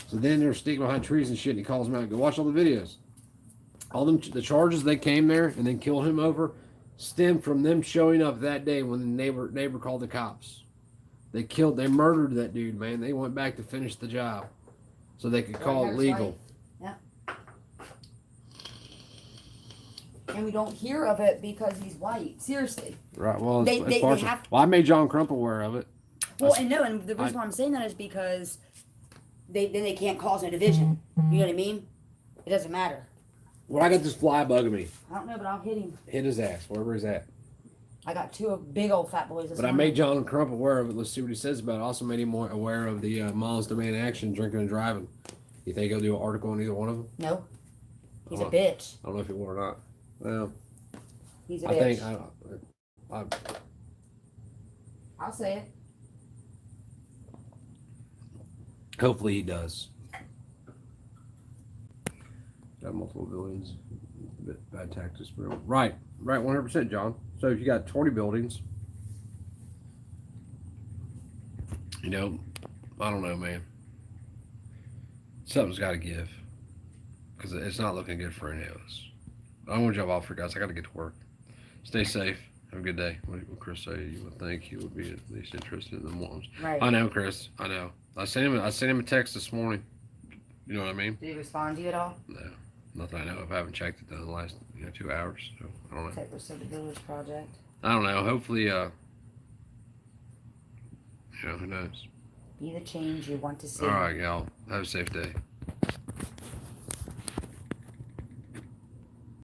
So then they're sneaking behind trees and shit. And he calls them out and go, watch all the videos. All them the charges they came there and then killed him over stemmed from them showing up that day when the neighbor called the cops. They murdered that dude, man. They went back to finish the job so they could call it legal. Yeah. And we don't hear of it because he's white. Seriously. Right. Well, They it's partial. have to- Well, I made John Crump aware of it. Well, and the reason why I'm saying that is because they can't cause a division. You know what I mean? It doesn't matter. Well, I got this fly bugging me. I don't know, but I'll hit him. Hit his ass, wherever he's at. I got two big old fat boys this But I morning. made John Crump aware of it. Let's see what he says about it. I also made him more aware of the Miles Demand Action, drinking and driving. You think he'll do an article on either one of them? No. He's a Huh. bitch. I don't know if he will or not. Well, He's a I bitch. think I'll say it. hopefully he does. Got multiple buildings. Bad tactics. Right, 100%, John. So if you got 20 buildings, you know, I don't know, man. Something's got to give because it's not looking good for any of us. I want to jump off for guys. I got to get to work. Stay safe. Have a good day. What would Chris say? You would think he would be at least interested in the moms. Right. I know, Chris. I know. I sent him a text this morning. You know what I mean? Did he respond to you at all? No, nothing I know of. I haven't checked it in the last 2 hours, so I don't know. Take us to the village project. I don't know. Hopefully, who knows? Be the change you want to see. All right, y'all. Have a safe day.